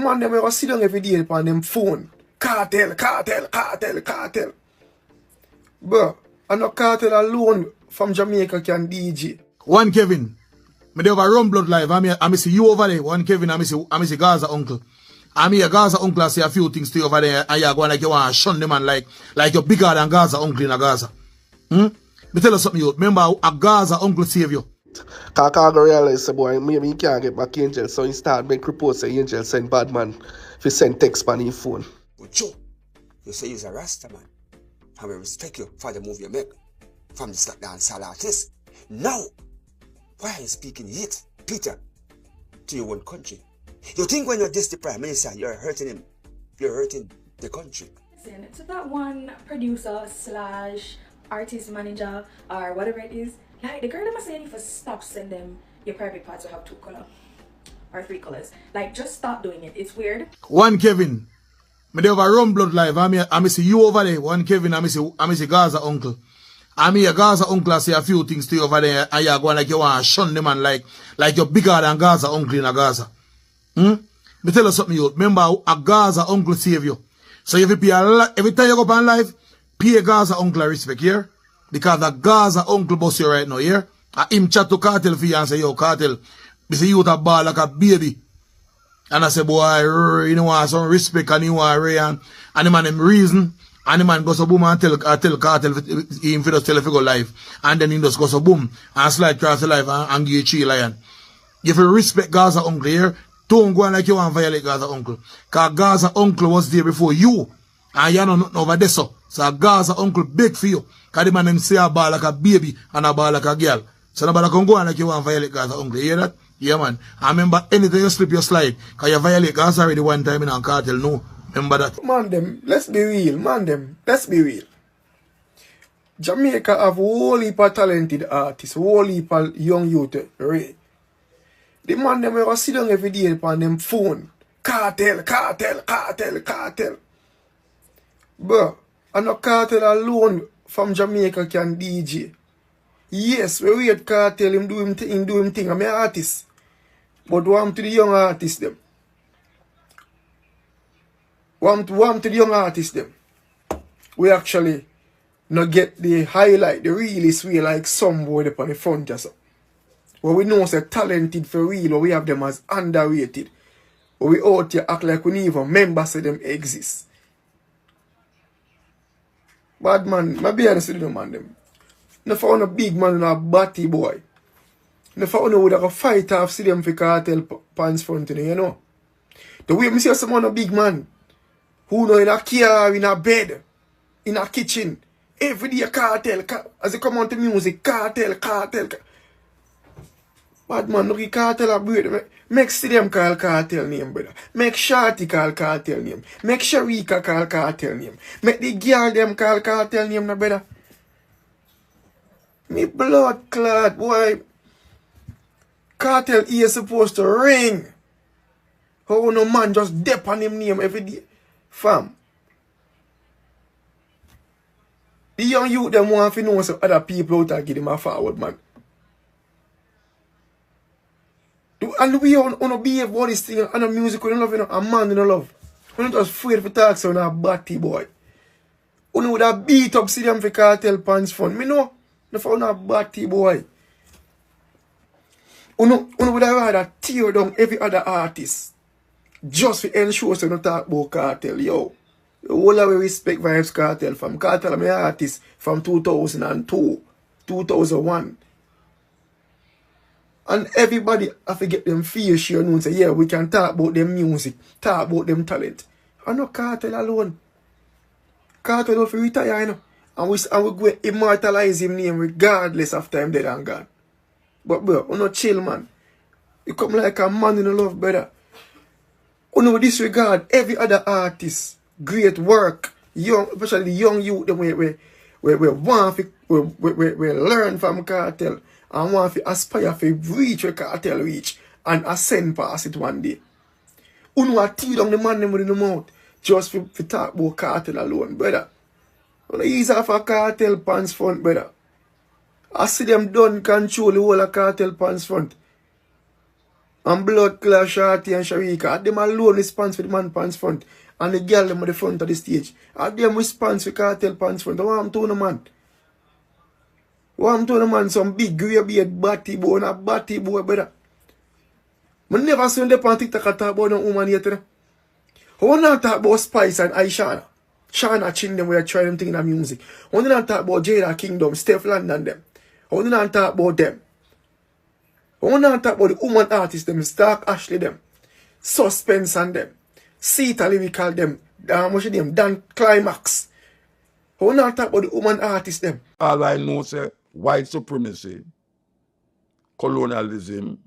man them ever sit down every day on them phone. Cartel. Bro, and no cartel alone from Jamaica can DJ. One Kevin. Me dey over Run Blood Live. I see you over there. One Kevin, I miss Gaza uncle. I mean, your Gaza uncle, I say a few things to you over there, and you're going like you want to shun them and like you're bigger than Gaza uncle in a Gaza. Me tell you something, you remember a Gaza uncle save you. Cause I realize, boy, maybe he can't get back Angel, so he start make reports say Angel send bad man if he send text on his phone. But Joe, you say you're a Rasta man, and we respect you for the move you make from this like dancehall artist. Now, why are you speaking yet, Peter, to your own country? You think when you're just the Prime Minister, you're hurting him, you're hurting the country. Listen, to that one producer / artist manager or whatever it is, like the girl them are saying if you stop sending them your private parts will have 2 colors or 3 colors. Like just stop doing it. It's weird. One Kevin. Me dey over Run Blood Live. I see you over there. One Kevin, I miss Gaza uncle. I mean, your Gaza uncle, I say a few things to you over there, and you're going like you want to shun them and like you're bigger than Gaza uncle in a Gaza. Me tell you something, you remember a Gaza uncle save you. So if you pay every time you go up on live, pay a Gaza uncle a respect here. Because the Gaza uncle boss you right now here. Him chat to Cartel for you and say, yo, Cartel, me say you a ball like a baby. And I say, boy, you know want some respect and you want Ray and the man him reason. And the man goes to boom and tell Cartel him for just tell if you go live. And then he just goes to boom and slide across the live and give you 3 lion. If you respect Gaza uncle here, don't go on like you want to violate Gaza uncle. Because Gaza uncle was there before you. And you know nothing over there so. So Gaza uncle big for you. Because the man him say a ball like a baby and a ball like a girl. So nobody can go on like you want to violate Gaza uncle. You hear that? Yeah man. I remember anything you slip you slide. Because you violate Gaza already one time in a Cartel. No. Remember that. Man them, let's be real. Man them, let's be real. Jamaica have whole heap of talented artists. Whole heap of young youth. Ray. The man them ever sit down every day on them phone. Cartel. Bro, and no Cartel alone from Jamaica can DJ. Yes, we read Cartel, him do him thing, I'm an artist. But warm to the young artists them. Warm to the young artists them. We actually not get the highlight, the really sweet like some boy up on the front just. But we know they're talented for real, or we have them as underrated. But we out here act like we don't even remember say them exist. Bad man, my be honest with you, man them. No found a big man and a batty boy. No found would have a fight off see them for Cartel pants front, you know. The way me see someone a big man who know in a car, in a bed, in a kitchen, every day Cartel, as they come on to music, Cartel. Bad man, look at Cartel a breed. Make see them call Cartel name, brother. Make Shorty call Cartel name. Make Sharika call Cartel name. Make the girl them call Cartel name, no brother. Me blood clot, boy. Cartel is supposed to ring. How no man just dip on him name every day? Fam. The young youth them want to know some other people out there give them a forward, man. And we on behave about this thing and the music we don't love, you know, a man we don't love. We don't just afraid to talk so a batty boy. We would have beat up see them for Cartel pants fun. Me know, no for a batty boy. We would have rather tear down every other artist. Just to ensure so don't talk about Cartel, yo. All of we respect Vibes Cartel from Cartel. I'm an artist from 2002, 2001. And everybody have to get them fair share and say, yeah, we can talk about them music, talk about them talent. And no Cartel alone. Cartel don't retire, you know. And we go immortalize him name regardless of time dead and gone. But bro, you not chill, man. You come like a man in love, brother. You know, disregard every other artist. Great work. Young, especially the young youth, them we want to we learn from Cartel. And want to aspire to reach where Cartel reach and ascend past it one day. You know what tear down the man them with the mouth just for talk about Cartel alone, brother. You ease off a Cartel pants front, brother. I see them done control the whole of Cartel pants front. And Blood Clash, Shorty and Sharika. Them alone response for the man pants front. And the girl them at the front of the stage. Them response for Cartel pants front. What I'm doing, man? What I'm doing, man? Some big grey beard batty boy and a batty boy, brother. I never seen them on TikTok talk about no woman yet. I want to talk about Spice and Aishana. Shana Ching them where try them thing in the music. I want to talk about Jada Kingdom, Steph London them. I want to talk about them. I want to talk about the woman artists them, Stark Ashley them, Suspense and them, Sita Lyrical them, what's your name, Dan Climax. I want to talk about the woman artists them. All I know is white supremacy, colonialism,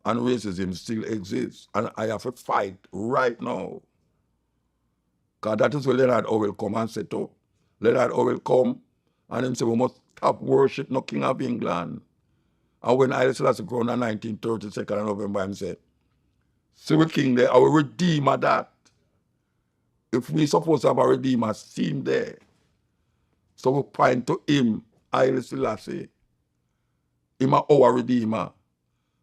and racism still exists. And I have to fight right now. Because that is where Leonard Orwell come and set up. Leonard Orwell come and him say we must stop worship no King of England. And when Haile Selassie crowned on 1930, 2nd of November, him said, see we king there, our redeemer that. If we supposed to have a redeemer seen there. So we point to him, Haile Selassie. Him our redeemer.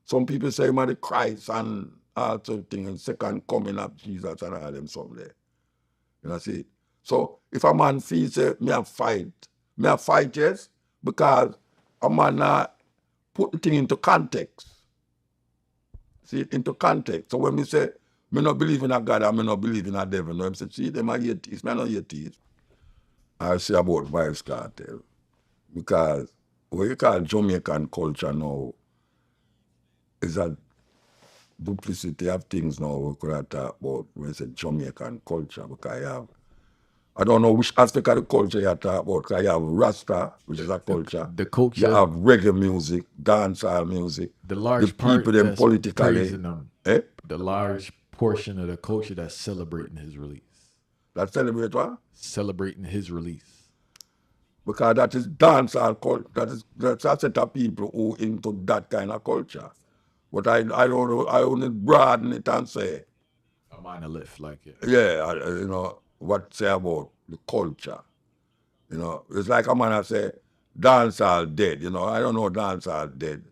Some people say him are the Christ and all sort of things, and second coming of Jesus and all them some there. You know, see. So if a man feels say me a fight, yes, because a man put the thing into context. See it into context. So when me say me not believe in a God and me not believe in a devil, no, I say, see them are atheists, me not atheist. I say about Vibes Cartel. Because what you call Jamaican culture now is a duplicity of things now we could talk about when you say Jamaican culture, because I don't know which aspect of the culture you talk about, because you have Rasta, which is a culture. The culture. You have reggae music, dancehall music. The large the people part them that's politically. praising him. Eh? The large portion of the culture that's celebrating his release. That celebrate what? Celebrating his release. Because that is dancehall culture. That's a set of people who into that kind of culture. But I don't know, I only broaden it and say, A monolith, like it. yeah, you know, what say about the culture. You know, it's like a man I say, dancehall dead, you know, I don't know dancehall dead.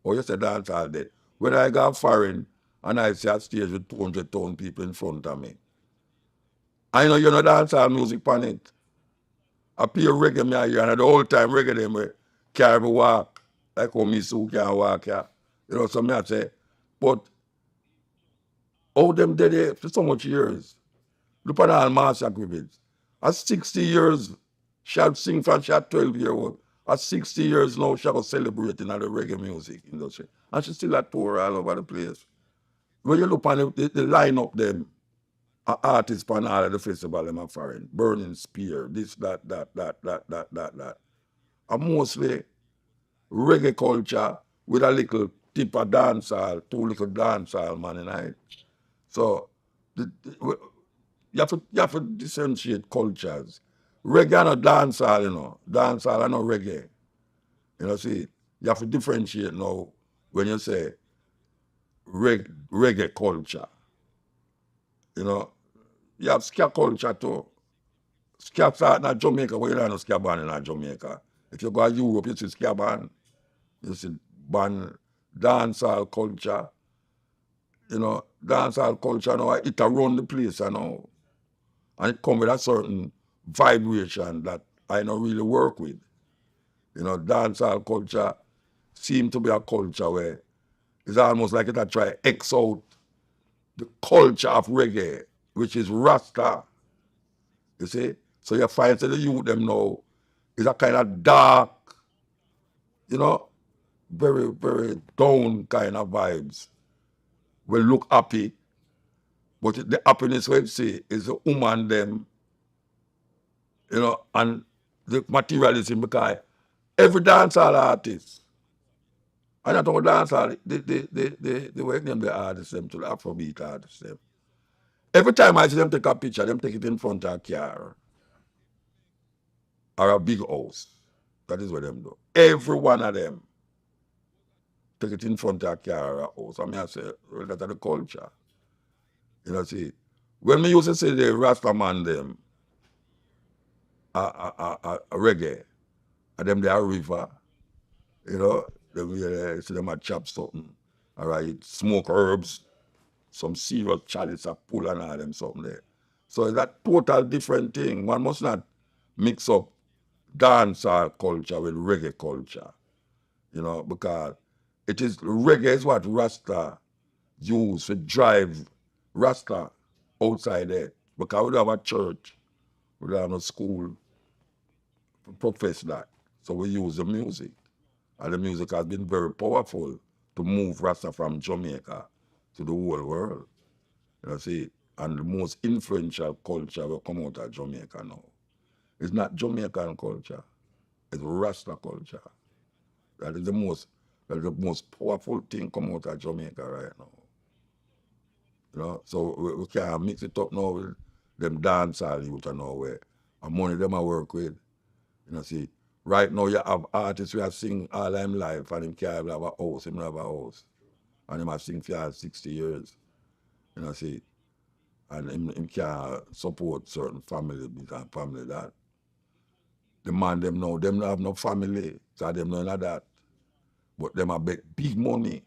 Or you say dancehall dead. When I go foreign and I see a stage with 200,000 people in front of me, I know you know dancehall music on it. I play reggae me here, and the whole time reggae them carry me walk, like how me so can walk here. You know, so me I say, but all them dead there for so much years. Look at all Master Griffiths. At 60 years, she had sing from she had 12 years old. At 60 years now, she was celebrating at the reggae music industry. And she still at tour all over the place. When you look on the line up them, artists on all of the festival, them are foreign. Burning Spear, this, that. And mostly reggae culture with a little tip of dancehall, two little dancehall man in it. So you have to differentiate cultures. Reggae and dancehall, you know. Dancehall and no reggae. You know, see, you have to differentiate now when you say reggae culture. You know, you have ska culture too. Ska start in Jamaica, where you don't know ska band in Jamaica. If you go to Europe, you see ska band. You see band, dancehall culture. You know, dancehall culture now, it around the place, you know. And it comes with a certain vibration that I don't really work with. You know, dancehall culture seems to be a culture where it's almost like it try to X out the culture of reggae, which is Rasta. You see? So you find that the youth them now is a kind of dark, you know, very, very down kind of vibes. We look happy, but the happiness we see is the woman them, you know, and the materialism, because every dancehall artist, and not only dancehall, they work them the artists them to the Afrobeat artists them. Every time I see them take a picture, them take it in front of a car or a big house. That is what them do. Every one of them take it in front of a car or a house. I mean, I say, well, that's the culture. You know, see, when me used to say the Rasta man them, a reggae, and them they are river, you know, them see them a chop something. All right, smoke herbs, some serious chalice of pull and all them something there. So it's a total different thing. One must not mix up dancehall culture with reggae culture, you know, because it is reggae is what Rasta use to drive Rasta outside there. Because we don't have a church, we don't have a school to profess that. So we use the music. And the music has been very powerful to move Rasta from Jamaica to the whole world. You see, and the most influential culture will come out of Jamaica now. It's not Jamaican culture, it's Rasta culture. That is the most powerful thing come out of Jamaica right now. You know, so we can't mix it up now with them dancehall youth and nowhere. And money them I work with. You know, see, right now you have artists who are sing all them life and him can't have a house, him have a house. And him have sing for 60 years. You know, see. And him can't support certain family and family that. The man them now, them don't have no family, so them none of that. But them a bet big money.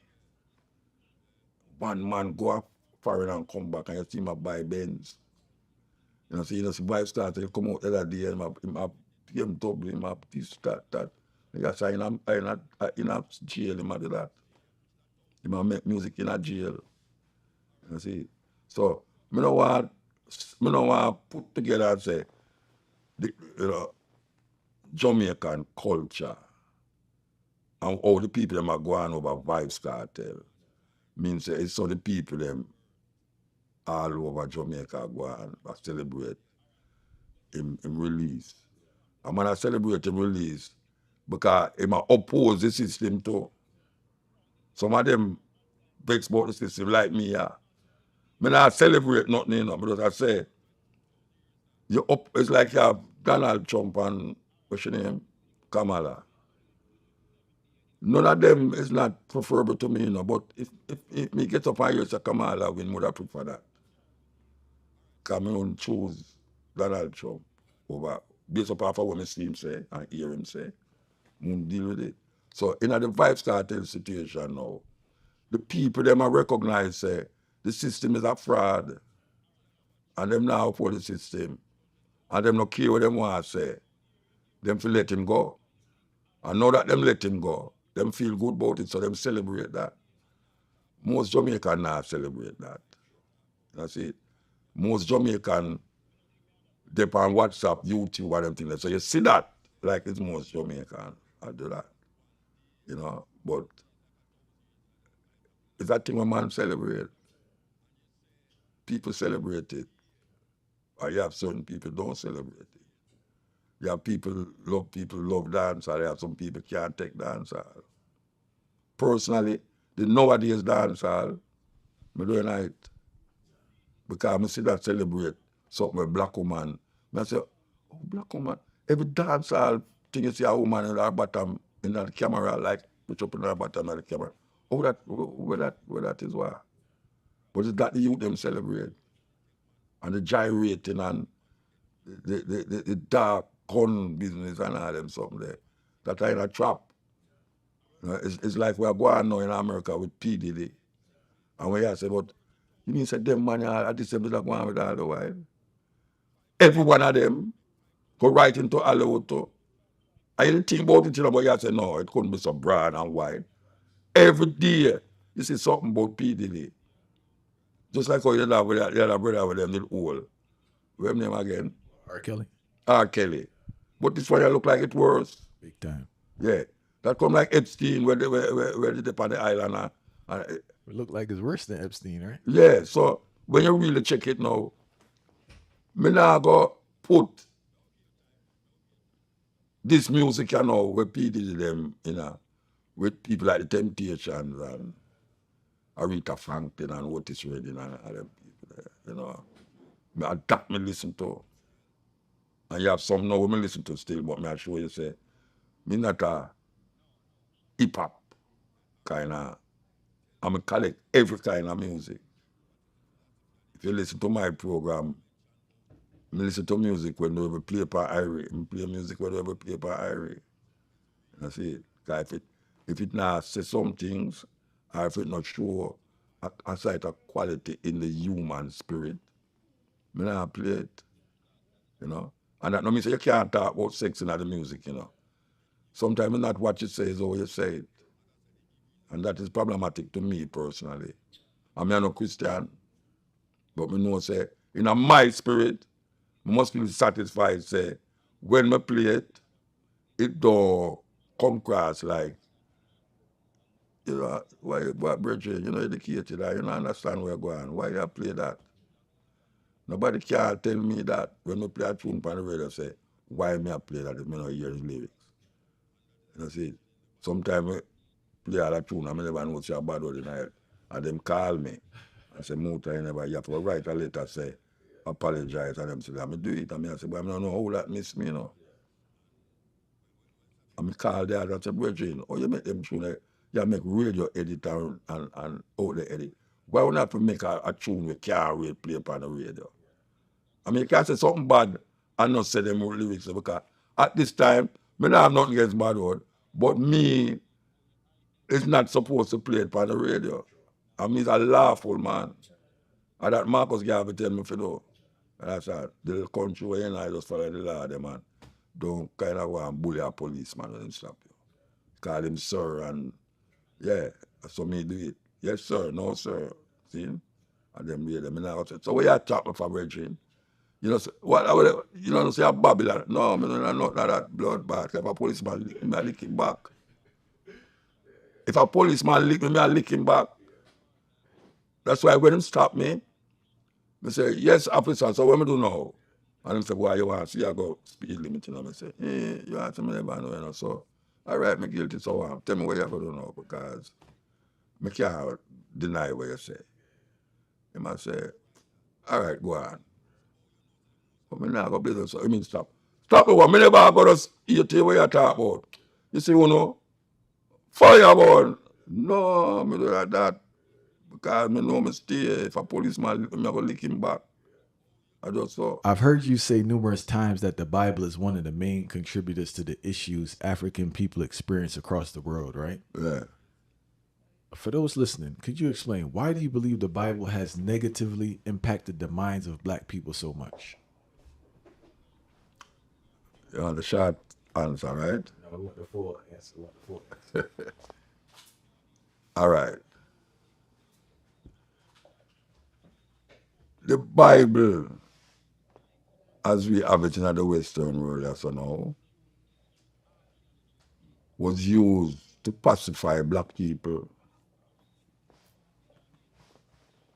One man go up foreign and come back and you see him a buy Benz. You know, see wife started to come out the other day and him have BMW, him have this, that. You got say in a jail, him a do that. Him a make music in a jail. You see. So me no want put together and say the, you know, Jamaican culture and all the people them are going over Vibes Cartel means it's so the people them all over Jamaica go and celebrate him release. And when I celebrate him release, because him oppose the system too. Some of them vex about the system like me, yeah. Me not celebrate nothing, you know, because I say it's like you have Donald Trump and what's your name? Kamala. None of them is not preferable to me, you know, but if me get up and hear say Kamala win, would I prefer that? Because I don't choose Donald Trump over, based upon what I see him say and hear him say, I won't deal with it. So in the Vibes Cartel situation now, the people them are recognize say the system is a fraud and them now for the system and them not care what them want to say. Them feel let him go. And now that them let him go, them feel good about it, so them celebrate that. Most Jamaican now celebrate that. That's it. Most Jamaican dep on WhatsApp, YouTube, and them things. So you see that, like it's most Jamaican. I do that. You know, but it's that thing when man celebrate. People celebrate it. Or you have certain people don't celebrate it. You have people love dance, or you have some people can't take dance. Personally, the nowadays dance hall, I don't like it. Because I see that celebrate something with black woman. I say, oh, black woman. Every dance hall thing you see a woman in her bottom in the camera, like put up in her bottom of the camera. Oh, where that is why. But it's that the youth them celebrate. And the gyrating and the dark gun business and all them something there. That are in a trap. You know, it's like we are going now in America with P. Diddy. And when you say, but you mean say them man are disabled that go on with all the while? Every one of them go right into Hollywood too. I didn't think about it, you know, but you say, no, it couldn't be so broad and wide. Every day, you see something about P. Diddy. Just like how you have with the other brother with them little old. What's name again? R. Kelly. R. Kelly. But this one you look like it worse. Big time. Yeah. That come like Epstein where they dip on the island. It look like it's worse than Epstein, right? Yeah, so when you really check it now, me now go put this music, you know, where people them, you know, with people like the Temptations and Aretha Franklin and Otis Redding and all them people there, you know. That me listen to. And you have some now me listen to still, but me I show you say, me not a hip hop kind of, I collect every kind of music. If you listen to my program, I listen to music when we play per Irie. I play music when we play per Irie. You see it? If it now say some things, or if it not show a sight of quality in the human spirit, me not play it. You know? And that no mean say you can't talk about sex in the music, you know. Sometimes not what you say is how you say it. And that is problematic to me personally. I mean, I'm no Christian, but me know say, in my spirit, I must feel satisfied, say, when me play it, it don't come across like, you know, why brethren, you know, educated, you don't understand where you're going. Why you play that? Nobody can tell me that when we play a tune on the radio, say, why me I play that if me not hear the lyrics. You know, see, sometimes I play all a tune, I never know what's bad word in the head. And them call me and say, Muta, you have to write a letter, say, apologize. And them say, I'm do it. And I say, but I don't know how that miss me, you know. And I call there and say, brethren, oh, you make them tune, you make radio editor and out the edit. Why would not make a tune we can't play upon the radio? I mean, you can't say something bad and not say them lyrics because at this time, I don't have nothing against bad word, but me is not supposed to play it on the radio. I mean, he's a lawful man. And that Marcus Garvey tell me, you know, and I said, the country where you know, I just follow the law, them, man. Don't kind of go and bully a policeman when him stop you. Call him sir and, yeah, so me do it. Yes, sir, no, sir. See? And then we them, so where you talk for brethren? You know, what I would, you know, say a Babylon. No, I mean, not that bloodbath. If a policeman lick me, I lick him back. If a policeman lick me, I lick him back. That's why when him stop me, I say, yes, officer, so what me do now? And him say, why you want to see I go speed limit? You know, I say, you want to me never know, you know, so, all right, me guilty, so tell me what you have to do now, because I can't deny what you say. He must say, all right, go on. But me not go business, so I mean stop. Stop the one, me never go to eat what you talk about. You see, you know, fireball. No, me do like that. Because me know me stay. If a policeman lick me, I go lick him back. I just so. I've heard you say numerous times that the Bible is one of the main contributors to the issues African people experience across the world, right? Yeah. For those listening, could you explain why do you believe the Bible has negatively impacted the minds of black people so much? You want the short answer, right? No, we want the full answer. All right. The Bible, as we have it in the Western world as now, was used to pacify black people.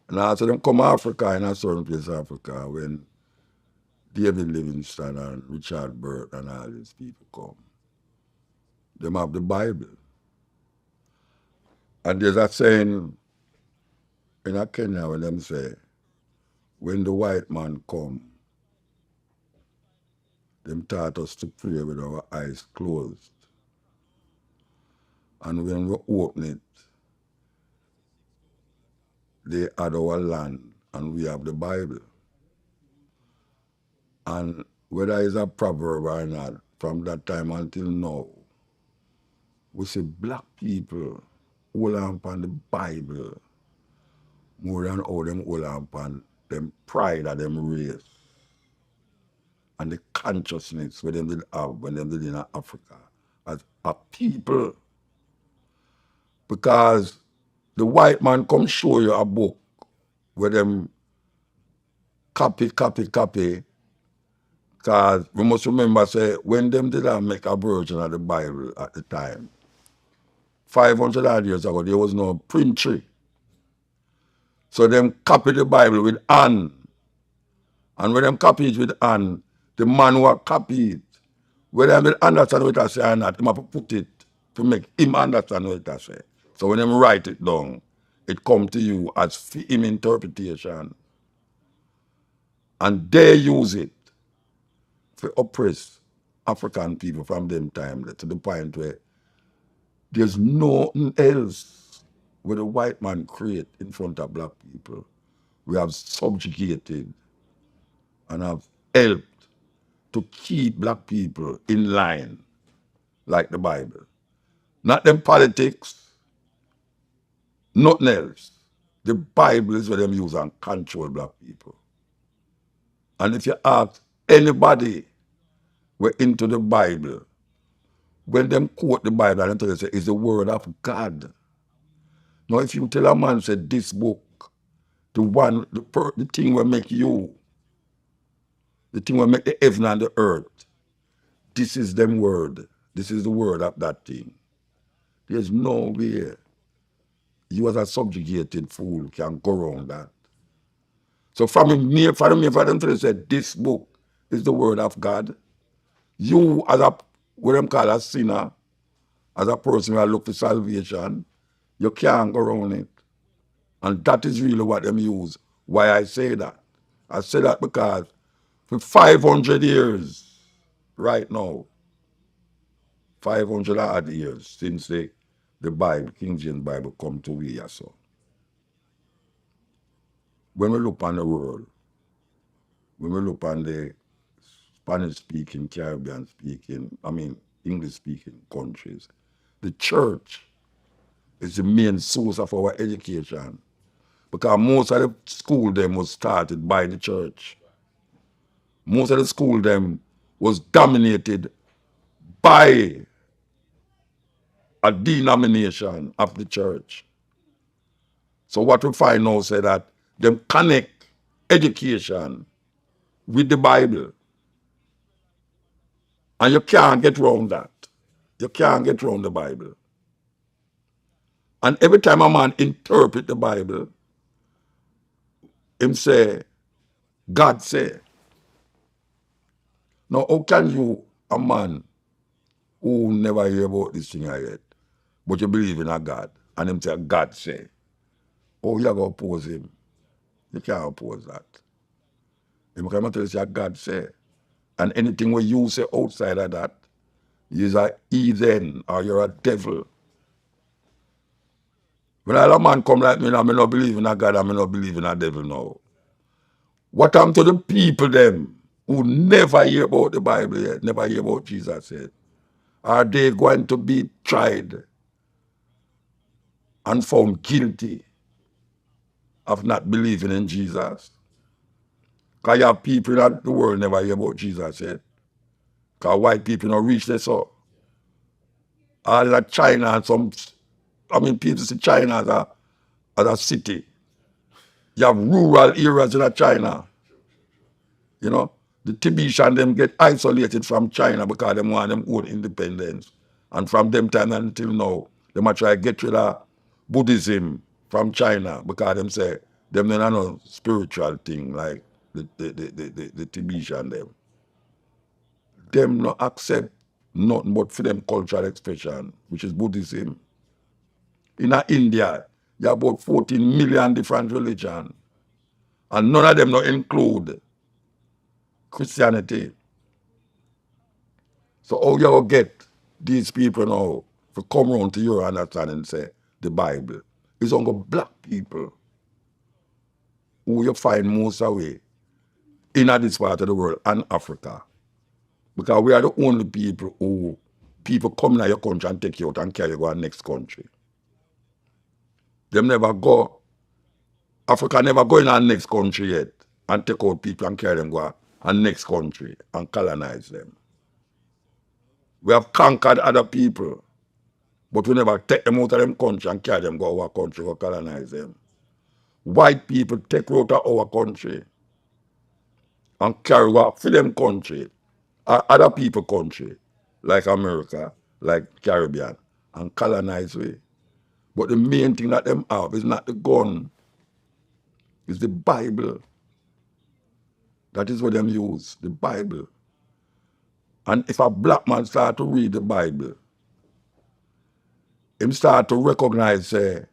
And after them come Africa, in a certain place in Africa, when David Livingstone and Richard Burt and all these people come, them have the Bible. And there's a saying in Kenya when them say, when the white man come, them taught us to pray with our eyes closed. And when we open it, they had our land and we have the Bible. And whether it's a proverb or not, from that time until now, we see black people hold on upon the Bible more than how them hold on upon them pride of them race and the consciousness where them did have when them did in Africa as a people. Because the white man come show you a book where them copy. Because we must remember, say, when them did make a version of the Bible at the time, 500 odd years ago, there was no printry. So them copy the Bible with hand. And when them copy it with hand, the man who copy it, whether they understand what I say or not, he have to put it to make him understand what I say. So when them write it down, it come to you as for him interpretation. And they use it to oppress African people from them time to the point where there's nothing else where the white man create in front of black people. We have subjugated and have helped to keep black people in line like the Bible. Not them politics, Nothing else. The Bible is what them use and control black people. And if you ask anybody we're into the Bible, when them quote the Bible and tell you say it's the word of God. Now if you tell a man say this book, the thing will make you, the thing will make the heaven and the earth, this is them word. This is the word of that thing. There's no way you as a subjugated fool can go around that. So for them to say this book is the word of God, you as a, what them call a sinner, as a person who look for salvation, you can't go around it. And that is really what them use. Why I say that? I say that because for 500 years, right now, 500 odd years since the Bible, King James Bible come to we so. When we look on the world, when we look on the Spanish speaking, Caribbean speaking, English speaking countries, the church is the main source of our education. Because most of the school them was started by the church. Most of the school them was dominated by a denomination of the church. So what we find now say that them connect education with the Bible. And you can't get around that. You can't get around the Bible. And every time a man interpret the Bible, him say, God say. Now how can you, a man who never hear about this thing yet, but you believe in a God, and him say God say, oh, you go oppose him. You can't oppose that. Him come and tell you say God say. And anything what you say outside of that, you're a heathen or you're a devil. When a man come like me, I not believe in a God, I not believe in a devil now. What happened to the people them who never hear about the Bible yet, never hear about Jesus yet? Are they going to be tried and found guilty of not believing in Jesus? Because you have people in the world never hear about Jesus yet. Because white people don't reach this so. All that China and some, people see China as a city. You have rural areas in China. You know, the Tibetan them get isolated from China because they want them own independence. And from them time until now, they might try to get rid of Buddhism from China because them say them don't have no spiritual thing like the Tibetan them. Them not accept nothing but for them cultural expression, which is Buddhism. In India, you have about 14 million different religions. And none of them not include Christianity. So how you will get these people now to come around to your understanding and say the Bible is only black people who you find most away in this part of the world and Africa. Because we are the only people who people come in your country and take you out and carry you to the next country. Them never go, Africa never go in our next country yet and take out people and carry them to our next country and colonize them. We have conquered other people, but we never take them out of them country and carry them to our country to colonize them. White people take out of our country and carry out for them country, other people country, like America, like Caribbean, and colonize we. But the main thing that them have is not the gun, it's the Bible. That is what them use, the Bible. And if a black man start to read the Bible, him start to recognize, say,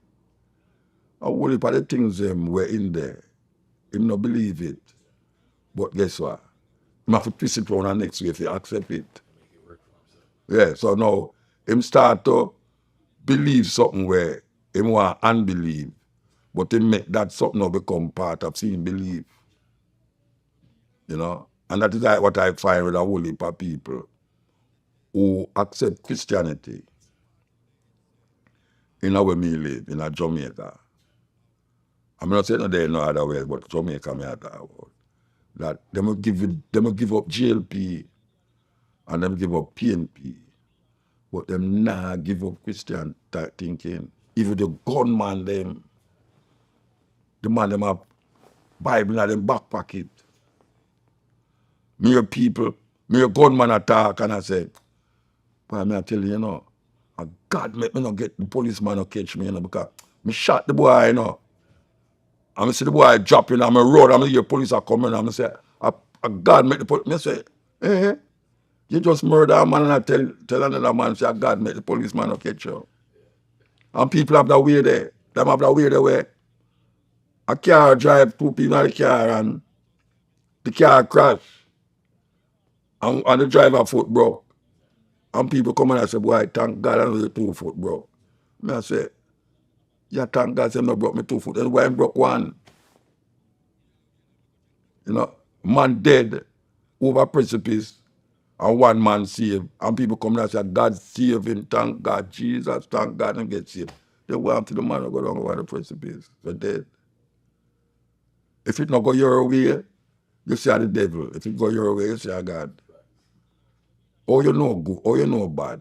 a whole heap of the things them were in there. Him not believe it. But guess what? Him have to twist it around and next way if he accept it. Yeah, so now him start to believe something where him want unbelieve, but him make that something now become part of seeing belief. You know? And that is like what I find with a whole heap of people who accept Christianity. in where me live, in a Jamaica. I'm not saying there no other way, but Jamaica me talk about. That them will give up GLP and them give up PNP, but them nah give up Christian thinking. Even the gunman them, the man them have Bible in them back pocket. Me people, me a gunman attack and I say, boy, me I tell you, you know, God make me not get the policeman to catch me, you know, because me shot the boy, you know. And I see the boy dropping on my road, and I hear police are coming, and I say, God make the police. Me say, you just murder a man, and I tell another man, say, God make the policeman to catch you. And people have that way there. Them have that way there where a car drive, two people in the car, and the car crash, and the driver foot broke. And people come and I say, boy, thank God I know the 2 foot broke. Me I say, yeah, thank God say no broke me 2 foot. Then why I broke one? You know, man dead over precipice and one man saved. And people come and say, God save him, thank God, Jesus, thank God, and get saved. They want to the man who go down over the precipice. They're dead. If it not go your way, you see the devil. If it go your way, you see God. Or you know good, or you know bad.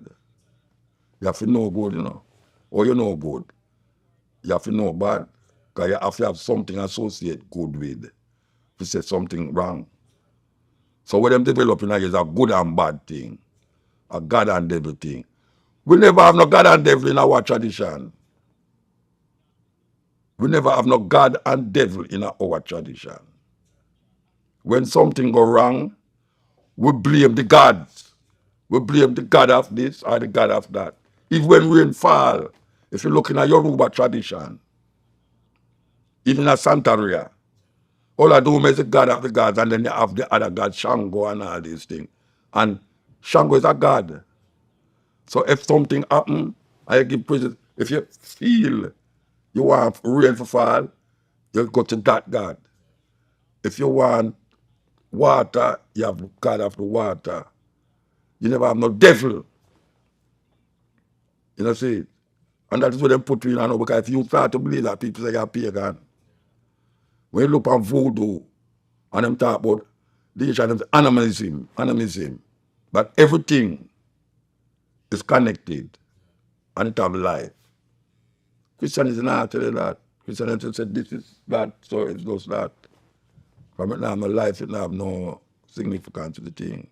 You have to know good, you know. Or you know good. You have to know bad. Because you have to have something associated good with. To say something wrong. So what them developing is a good and bad thing. A God and devil thing. We never have no God and devil in our tradition. We never have no God and devil in our tradition. When something go wrong, we blame the gods. We blame the God of this or the God of that. Even when rain fall, if you're looking at Yoruba tradition, even at Santeria, all I do is the God of the gods, and then you have the other God, Shango and all these things. And Shango is a God. So if something happen, I give praises. If you feel you want rain to fall, you go to that God. If you want water, you have God of the water. You never have no devil. You know, see? And that is what they put you in, know, because if you start to believe that, people say you're pagan. When you look at voodoo, and them talk about this and animism, but everything is connected and it have life. Christianity not tell you that. Christianity said this is that, so it goes that. From it now, my life, it have no significance to the thing.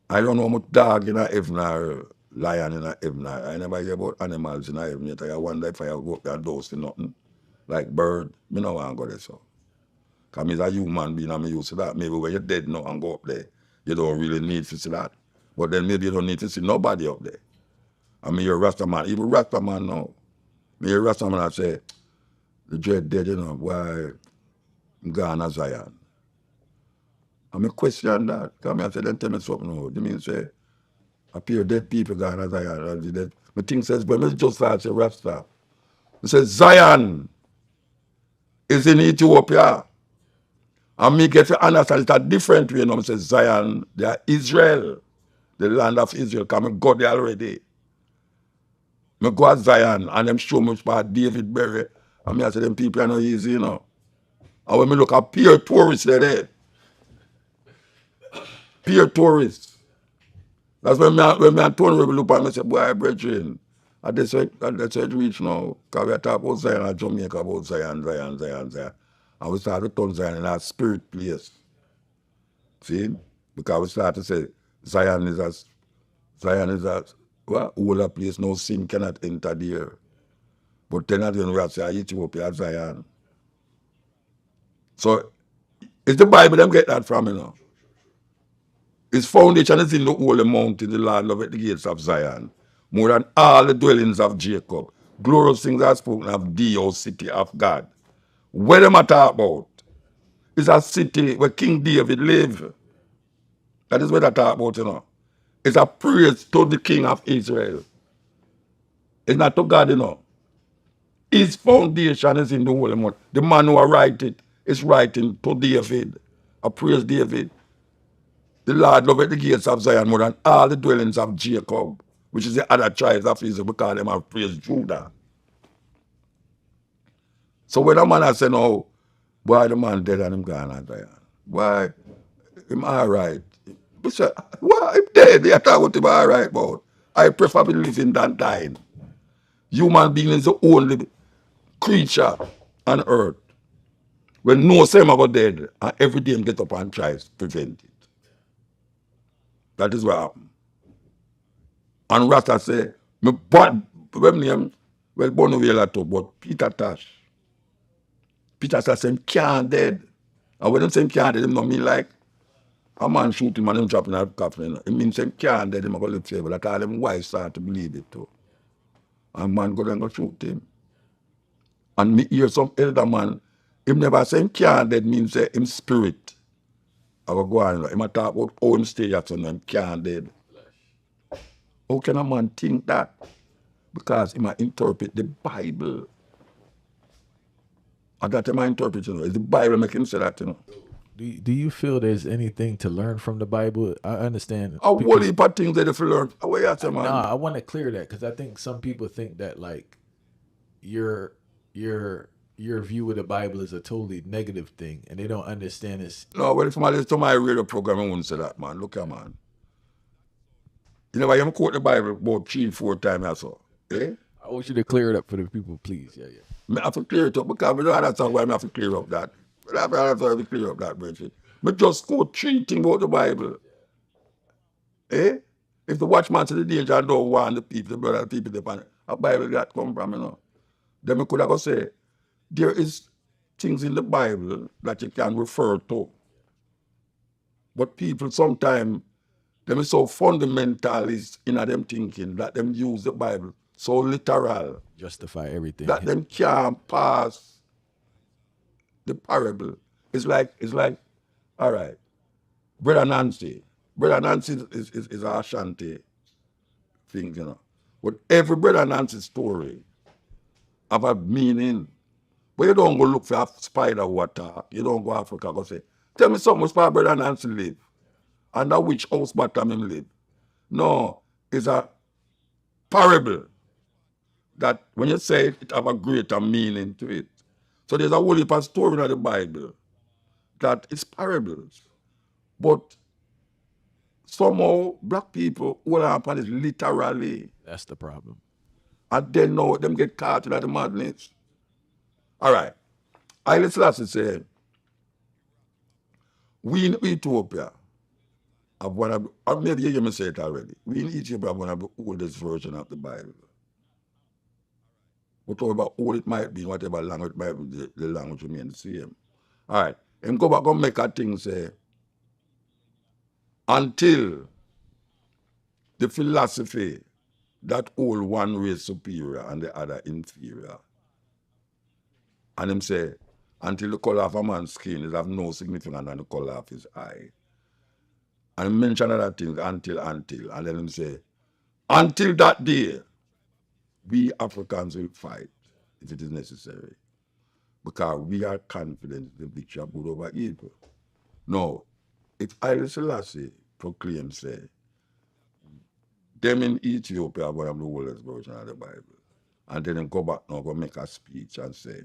I don't know how much dog in heaven or lion in heaven. I never hear about animals in heaven yet. I wonder if I go up there and dose for nothing. Like bird, me no want to go there so. Because I'm a human being and I'm used to that. Maybe when you're dead now and go up there, you don't really need to see that. But then maybe you don't need to see nobody up there. I mean, you're a Rasta man. Even Rasta man now. Me a Rasta man I say, the dread dead, you know, why I'm gone to Zion. I mean, question that. Because I say, then tell me something now. They mean say, appear dead people gone to Zion. My thing says, when I just start say Rasta, it says Zion is in Ethiopia. And me get to understand it a different way. You know, I say Zion, they are Israel, the land of Israel. Because I go there already. I go to Zion and them show me about David Berry. And I say, them people are not easy, you know. And when I look at pure tourists, they're there. Pure tourists. That's when I turn around look at me and say, boy, brethren, that's where it reach now. Because we talk about Zion and Jamaica, about Zion. And we start to turn Zion in a spirit place. See? Because we start to say, Zion is a well, older place, no sin cannot enter there. But then again, we have to say, Ethiopia, Zion. So, it's the Bible them get that from, you know. Its foundation is in the holy mountain, the land of the gates of Zion, more than all the dwellings of Jacob. Glorious things are spoken of thee, O city of God. What am I talking about? It's a city where King David lived. That is what I talk about, you know. It's a praise to the King of Israel. It's not to God, you know. His foundation is in the holy mountain. The man who write it is writing to David. I praise David. The Lord loveth the gates of Zion more than all the dwellings of Jacob. which is the other tribes of Israel, because them have praised Judah. So when a man has said, no, boy, the man dead and him gone and Zion. Why, him all right. But say, why, him dead? They talk about him all right, but I prefer be living than dying. Human being is the only creature on earth when no same about dead, and every day him get up and tries to prevent it. That is what happened. And Rasta say, me born, when name, well, born away a lot, but Peter Tosh. Peter Tosh say him can't dead. And when him say him can't dead, him don't mean like a man shoot him and him drop in a coffin. It means him can't dead, him go live forever. That's all them wives start to believe it too. And man go and go shoot him. And me hear some elder man, him never say him can't dead, means say him spirit. I go on, him a talk about how him stay at him can't dead. How can a man think that? Because he might interpret the Bible. And that he might interpret, It's the Bible make him say that, Do you feel there's anything to learn from the Bible? I understand. A whole heap of things that if you learn. What you say, man? Nah, I want to clear that because I think some people think that like your view of the Bible is a totally negative thing, and they don't understand this. No, well, if somebody listen to my radio program, I wouldn't say that, man. Look at man. You know, I am quote the Bible about 3-4 times or so. Eh? I want you to clear it up for the people, please. Yeah. I have to clear it up because I don't understand why I have to clear up that. I have to clear up that, Bridget. But just quote 3 things about the Bible. Eh? If the watchman to the danger and don't warn the people, the brother, the people, the Bible that come from, Then we could have say, there is things in the Bible that you can refer to. But people sometimes, them is so fundamentalist in them thinking that them use the Bible so literal. Justify everything. That them can't pass the parable. It's like, all right, Brother Nancy is a Ashanti thing, But every Brother Nancy story have a meaning. But you don't go look for a spider water. You don't go to Africa go say, tell me something where Brother Nancy live. Under which house bottom him live. No, it's a parable that when you say it have a greater meaning to it. So there's a whole heap of story in the Bible that is parables. But somehow black people hold on upon it literally. That's the problem. And then now them get caught in the madness. All right. Haile Selassie said, we in Ethiopia have one of, or maybe you hear me say it already, we in Ethiopia have one of the oldest version of the Bible. Whatever old it might be, whatever language it might be, the language remains the same. All right. And go back and make a thing say, until the philosophy that hold one race superior and the other inferior. And him say, until the color of a man's skin is of no significance than the color of his eye. And he mention other things, until. And then him say, until that day, we Africans will fight if it is necessary. Because we are confident the victory of good over evil. Now, if Haile Selassie proclaims, say, them in Ethiopia are one of the oldest version of the Bible. And then him go back now, go make a speech and say,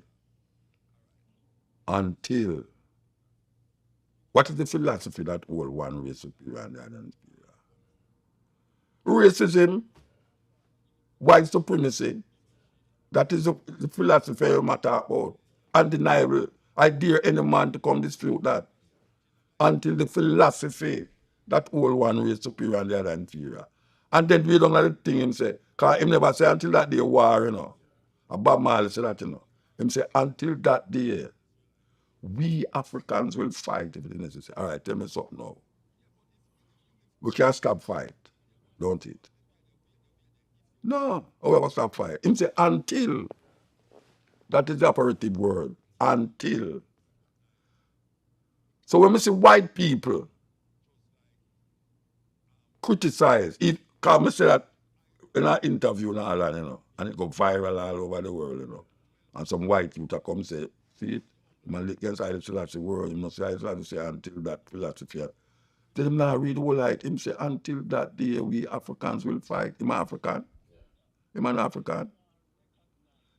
until, what is the philosophy that hold one race superior and the other inferior? Racism, white supremacy, that is the philosophy you matter about. Undeniable. I dare any man to come dispute that. Until the philosophy that hold one race superior and the other inferior. And then we don't have the thing him say, because him never say until that day war, And Bob Marley said that, Him say, until that day, we Africans will fight if it is necessary. All right, tell me something now. We can't stop fight, don't it? No, we will stop fight. Him say, until. That is the operative word, until. So when we see white people criticize, because I say that in an interview and all that, and it go viral all over the world, And some white people come say, see it, man, against Haile Selassie word, you must say Haile Selassie say until that philosophy. Tell him now read the whole light. Him say, until that day we Africans will fight. Him African. Him an African.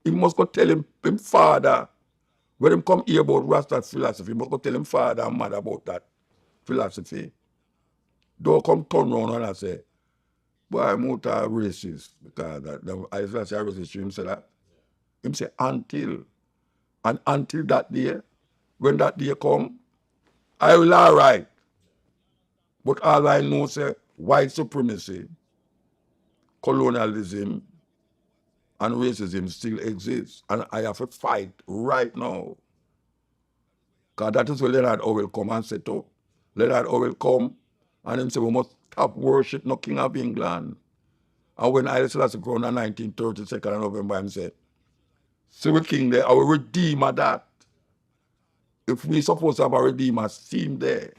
He must go tell him father. When him come here about Rasta philosophy, he must go tell him father and mother about that philosophy. Don't come turn around and say, boy, muta racist. Because I say racist, him say that. Him say until. And until that day, when that day come, I will all right. But all I know say white supremacy, colonialism, and racism still exists. And I have to fight right now. Because that is where Leonard Orwell come and set up. Leonard Orwell come and him say we must stop worship no King of England. And when Haile Selassie crowned on 1932 November, him say, see we king there, our redeemer that. If we supposed to have a redeemer, see him there.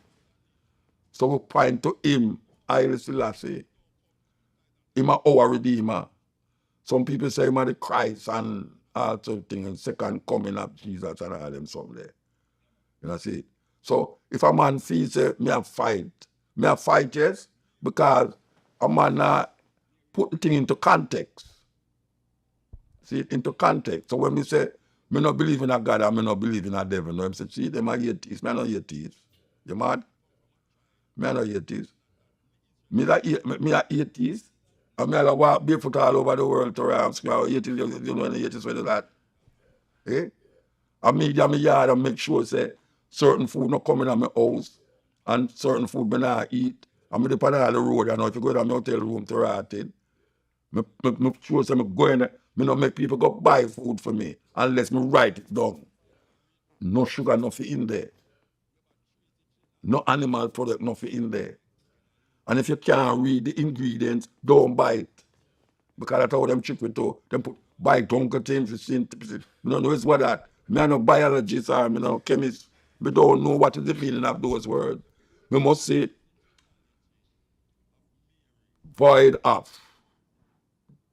So we point to him, Haile Selassie. Him our redeemer. Some people say him the Christ and all sort of things, and second coming of Jesus and all them some there. You know, see. So if a man feels me a fight, yes, because a man put the thing into context. See it into context. So when we say, me not believe in a God and me not believe in a devil, no, I say, see, them are atheists. Me are not atheists. You mad? Me are not atheists. Me are atheists. And me are walk barefoot all over the world to ask you, atheists, you know any atheists do that? Eh? And me in my yard and make sure say certain food not coming in my house and certain food me not eat. And me depend on the road, you know, if you go to my hotel room to rot it, me sure say me go in there, me not make people go buy food for me unless me write it down. No sugar, nothing in there. No animal product, nothing in there. And if you can't read the ingredients, don't buy it. Because that's how them trick with to. Them put buy dunker things, you don't know it's what that. Me are no biologist or me no chemist. Me don't know what is the meaning of those words. Me must say void of.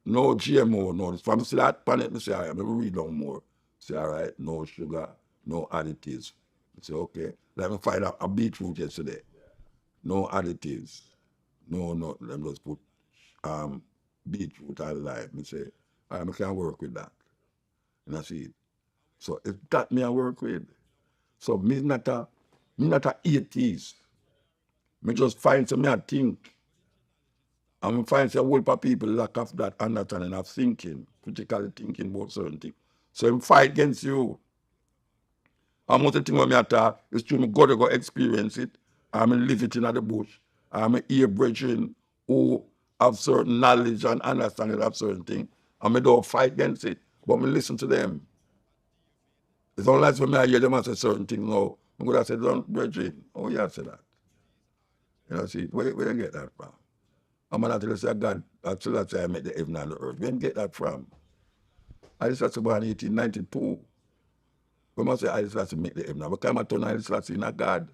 No GMO, no. From see that planet, me say, all right, me read on more. Say, all right, no sugar, no additives. I say, okay. Let me find out a beetroot yesterday. No additives. No, let me just put beetroot and lime. Me say, all right, I can work with that. And I see it. So if that me I work with. So me not a atheist. Me just find some me I think. And we find a whole lot of people lack of that understanding of thinking, critically thinking about certain things. So him fight against you. And most of the thing when I talk is true, I got to go experience it. I'm live it in the bush. I'm hear brethren who have certain knowledge and understanding of certain things. And I don't fight against it, but I listen to them. It's only like when I hear them say certain things now, I'm going to say, don't brethren, oh yeah, say that. You know, see, where you get that from? I'm not going to say God, that's I made the heaven and the earth. Where you get that from? I just born in 1892. We must say I just make the heaven. But come turn I just in a God.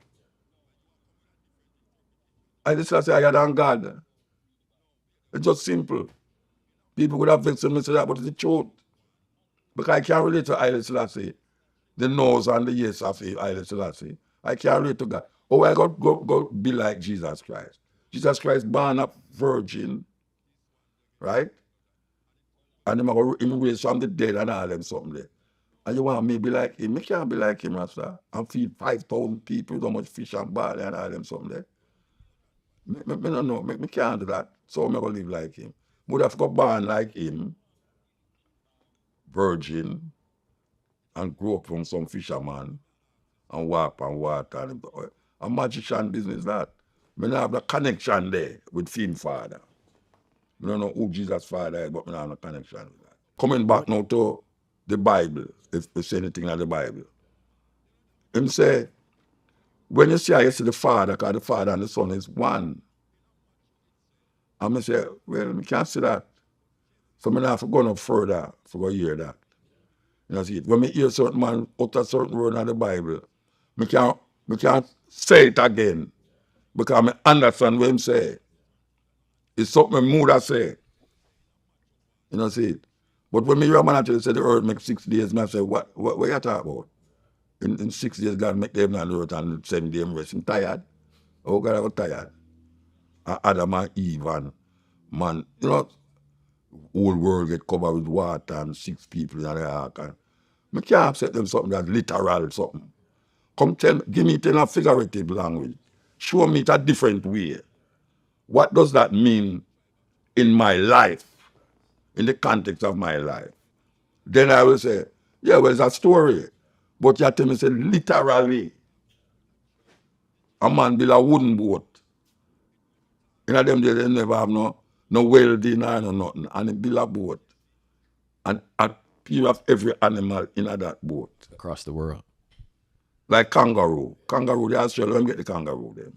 I just say higher than God. It's just simple. People would have vexed me say that, but it's the truth. Because I can't relate to Haile Selassie, the no's and the yes of Haile Selassie. I can't relate to God. Oh, I got go be like Jesus Christ. Jesus Christ born a virgin, right? And him raised from the dead and all them something there. And you want me be like him? Me can't be like him, Rasta. And feed 5,000 people, so much fish and barley and all them something there. Me don't know. Me can't do that. So I'm going to live like him. Would have got born like him, virgin, and grow up from some fisherman, and walk and water. And a magician business that. Me don't have the connection there with Fiend Father. I don't know who Jesus Father is, but I don't have a connection with that. Coming back now to the Bible, if you say anything in the Bible. Him say, when you see I see the Father, because the Father and the Son is one. And I say, well, I can't see that. So I have to go no further for go hear that. You know, see it. When I hear certain man utter certain word in the Bible, I can't say it again. Because I understand what him say. It's something Muda say. You know, see it. But when I hear a man actually say the earth make 6 days, I say, what you talking about? In 6 days, God make the heaven and the earth and 7 days rest. I'm tired. Oh God, I got tired. Adam and Eve and man, you know, whole world get covered with water and 6 people in the ark. And I can't accept them something that's literal something. Come give me it in a figurative language. Show me it a different way. What does that mean in my life, in the context of my life? Then I will say, yeah, well, it's a story. But you tell me, say, literally, a man build a wooden boat. In them days, they never have no welding or no nothing. And he build a boat. And you have every animal in that boat. Across the world. Like kangaroo. Kangaroo, they Australia, them get the kangaroo, them.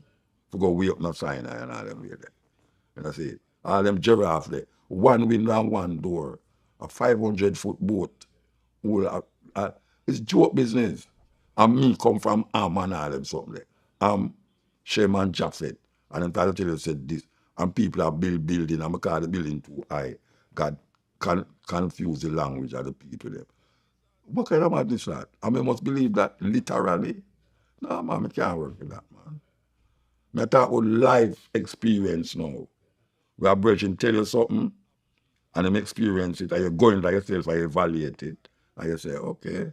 To go way up no Sinai and all them way there. You know, see, all them giraffe there. One window and one door. A 500-foot boat. It's joke business. And me come from Am and all them something there. Shem and Japheth. And them try to tell you said this. And people are building, and because the building too high, God confuse the language of the people there. What kind of madness that? I mean, must believe that literally? No, man, I can't work with that, man. I talk about life experience now. Where a brethren tell you something, and them experience it, and you're going by yourself and evaluate it, and you say, okay,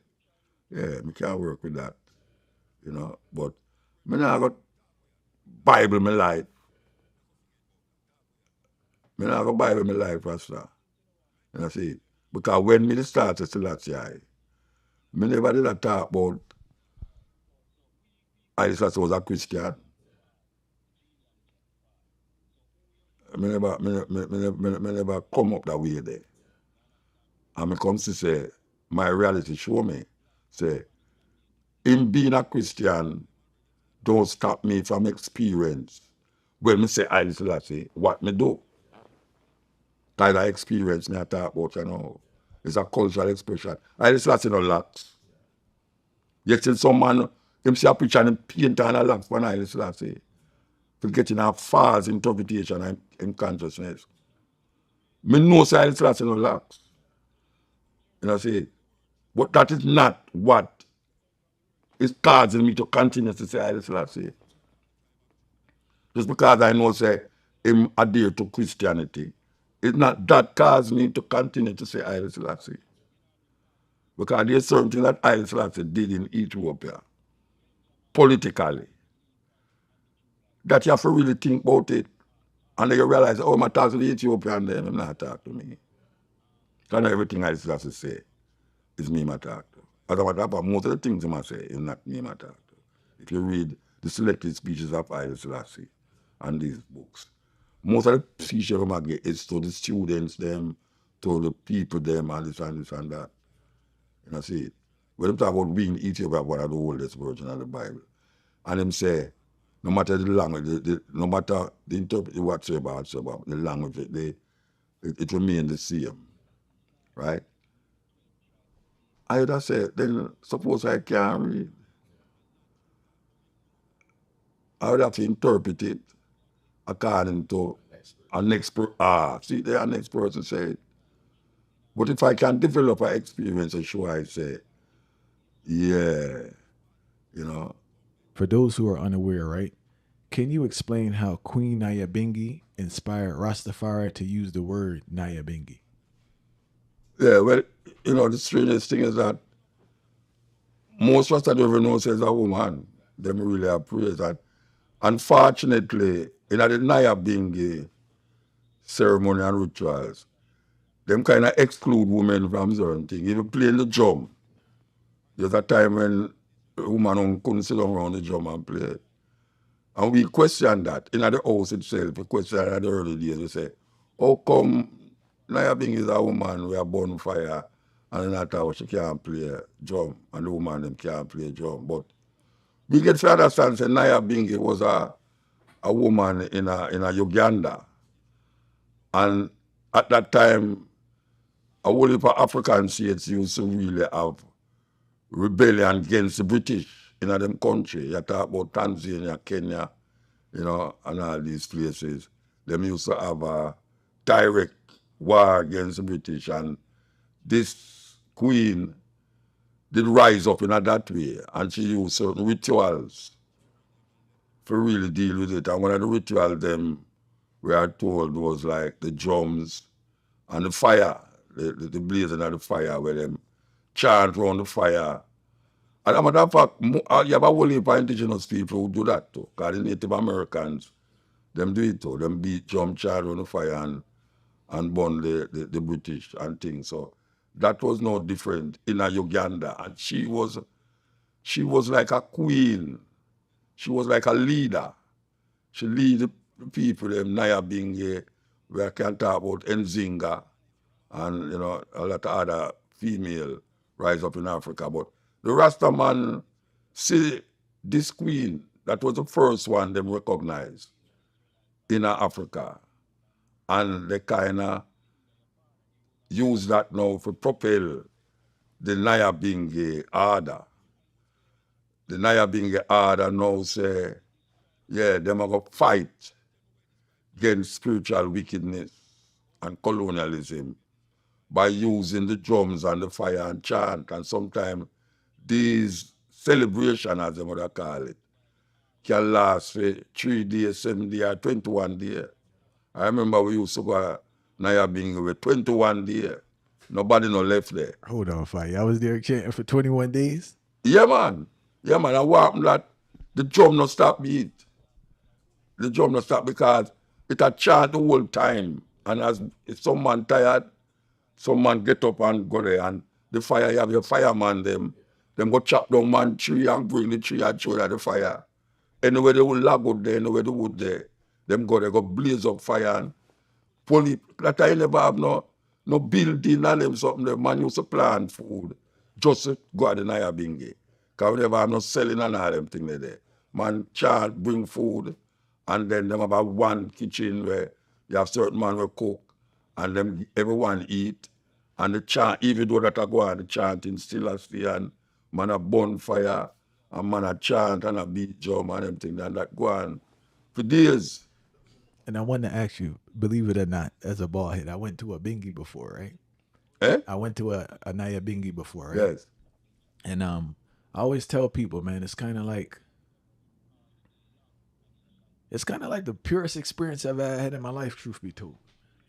yeah, I can't work with that, you know. But I now got Bible my life. I now got Bible my life, Pastor. And I see, because when me start to Selassie, I never did I talk about I Selassie was a Christian. I never come up that way there. And I come to say, my reality show me, say, him being a Christian don't stop me from experience. When me say I Selassie, what me do? Kind of experience me I talk about, you know. It's a cultural expression. I Selassie no locks. You see some man, him see a picture and him paint on a locks for I Selassie. For getting a false interpretation and consciousness. Me know say I Selassie no locks. You know, see, but that is not what is causing me to continue to say Haile Selassie. Just because I know say him adhere to Christianity, it's not that cause me to continue to say Haile Selassie. Because there's certain things that Haile Selassie did in Ethiopia, politically, that you have to really think about it. And then you realize, oh, I'm talking to the Ethiopian, then I'm not talking to me. Because everything Haile Selassie say is me my talk to. As a matter of fact, most of the things I say is not me my talk to. If you read the selected speeches of Haile Selassie and these books, most of the speeches I get is to the students, them, to the people, them, and this and that. You know, see, when they talk about being Ethiopia, one of the oldest version of the Bible, and them say, no matter the language, no matter the interpret whatsoever, the language, it remains the same, right? I would have said, then suppose I can't read. I would have to interpret it according to an expert. See, the next person said. But if I can develop an experience and show, I say, yeah, you know. For those who are unaware, right? Can you explain how Queen Nyabingi inspired Rastafari to use the word Nyabingi? Yeah, well, you know, the strangest thing is that most Rasta don't even know says a woman. Them really are praise that. Unfortunately, in the Nyabingi ceremony and rituals, them kind of exclude women from certain things. Even playing the drum. There's a time when a woman couldn't sit down around the drum and play. And we question that. In the house itself, we question that in the early days. We say, how come Nyabingi is a woman with a bonfire and in that house she can't play drum and the woman them can't play drum. But we get to understand that Nyabingi was a woman in a Uganda. And at that time, a whole heap of African states used to really have rebellion against the British in them country. You talk about Tanzania, Kenya, you know, and all these places. Them used to have a direct war against the British, and this queen did rise up in that way, and she used certain rituals for really deal with it. And one of the rituals them we are told was like the drums and the fire, the blazing of the fire where them chant around the fire. And as a matter of fact, you have a whole heap of indigenous people who do that too. Because the Native Americans, them do it too. Them beat drum chant around the fire and burn the British and things. So that was no different in a Uganda. And she was like a queen. She was like a leader. She lead the people, them Naya Binge, where I can talk about Nzinga and a lot of other female rise up in Africa. But the Rasta man see this queen, that was the first one them recognized in Africa. And they kind of use that now to propel the Naya Binge order. The Naya Binge order now say, yeah, them are going to fight against spiritual wickedness and colonialism by using the drums and the fire and chant. And sometimes these celebrations, as they would call it, can last for 3 days, 7 days, or 21 days. I remember we used to go to Naya Binge with 21 days. Nobody no left there. Hold on, fire. I was there chanting for 21 days. Yeah, man. Yeah, man. And what happened that the drum not stop beat. The drum not stop because it a chant the whole time. And as if some man tired, some man get up and go there. And the fire, you have your fireman, them go chop down man tree and bring the tree and throw at the fire. Anywhere they will log out there, anywhere the wood there, them go there, go blaze up fire and police. That I never have no building and them something. The man used to plant food just to go at the Naya Binge. Because we never have no selling and all them things there. Man chant, bring food, and then them have one kitchen where you have certain man will cook, and them everyone eat, and the chant, even though that I go on, the chanting still a stay, and man a bonfire, and man a chant and a beat drum and them things, and that go on for days. And I wanted to ask you, believe it or not, as a bald head, I went to a bingy before, right? Eh? I went to a Naya bingy before, right? Yes. And I always tell people, man, it's kind of like the purest experience I've ever had in my life, truth be told,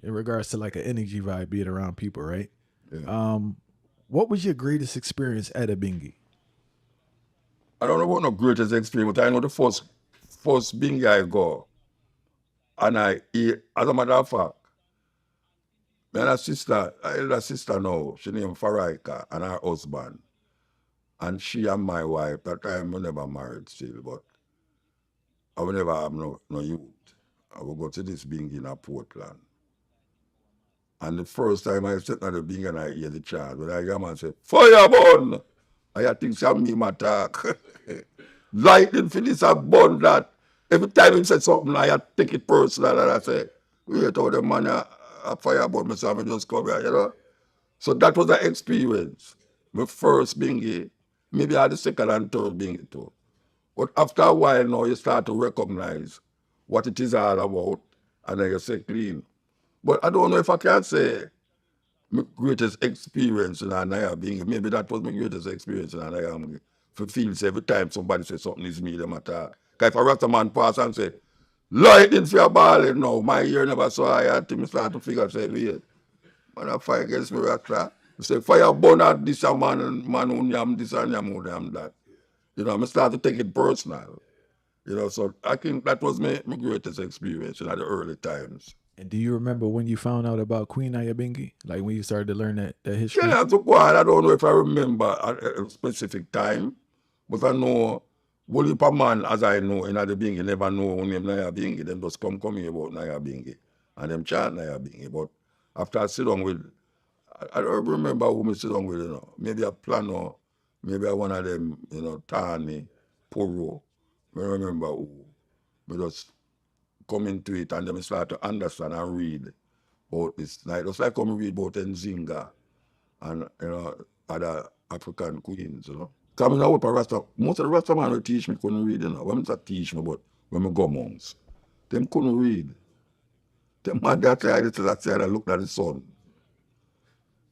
in regards to like an energy vibe being around people, right? Yeah. What was your greatest experience at a bingy? I don't know what no greatest experience, but I know the first bingy I go, and as a matter of fact, my elder sister now, she named Faraika, and her husband. And she and my wife, that time we never married still, but I will never have no youth. I will go to this bingy in Portland. And the first time I sit at the bingy and I hear the chant, when I hear man say, fire burn! I think some me my talk. Lightning for this, I burn that. Every time he said something, I take it personal and I say, wait, how the man a fire burn, myself, I just come here, So that was the experience. My first bingy. Maybe I had the second and third bingy too. But after a while now, you start to recognize what it is all about, and then you say clean. But I don't know if I can say my greatest experience in a Naya bingy. Maybe that was my greatest experience in a Naya bingy. For feels every time somebody says something is me, them attack. Because if a Rasta man pass and say, lightning for your balling now, my ear never saw I until me start to figure, say, wait, man, I fight against me, Rasta. I say, fire burn at this man who yam this and yam who yam that. I start to take it personal. So I think that was my greatest experience in the early times. And do you remember when you found out about Queen Naya bingy? Like when you started to learn that history? Yeah, to go on. I don't know if I remember a specific time, but I know only per man, as I know, in the bingy, never know who name Naya bingy. Them just come here about Naya bingy. And them chant Naya bingy. But after I sit down with, I don't remember who me sit down with, Maybe a Plano, maybe one of them, Tani, Poro. I remember who. We just come into it and then start to understand and read about this. Like, just like come read about Nzinga and, other African queens, Coming out with a Rasta, most of the Rasta man who teach me couldn't read, When they teach me, but when I go monks, them couldn't read. Them man that side to that side and look at the sun.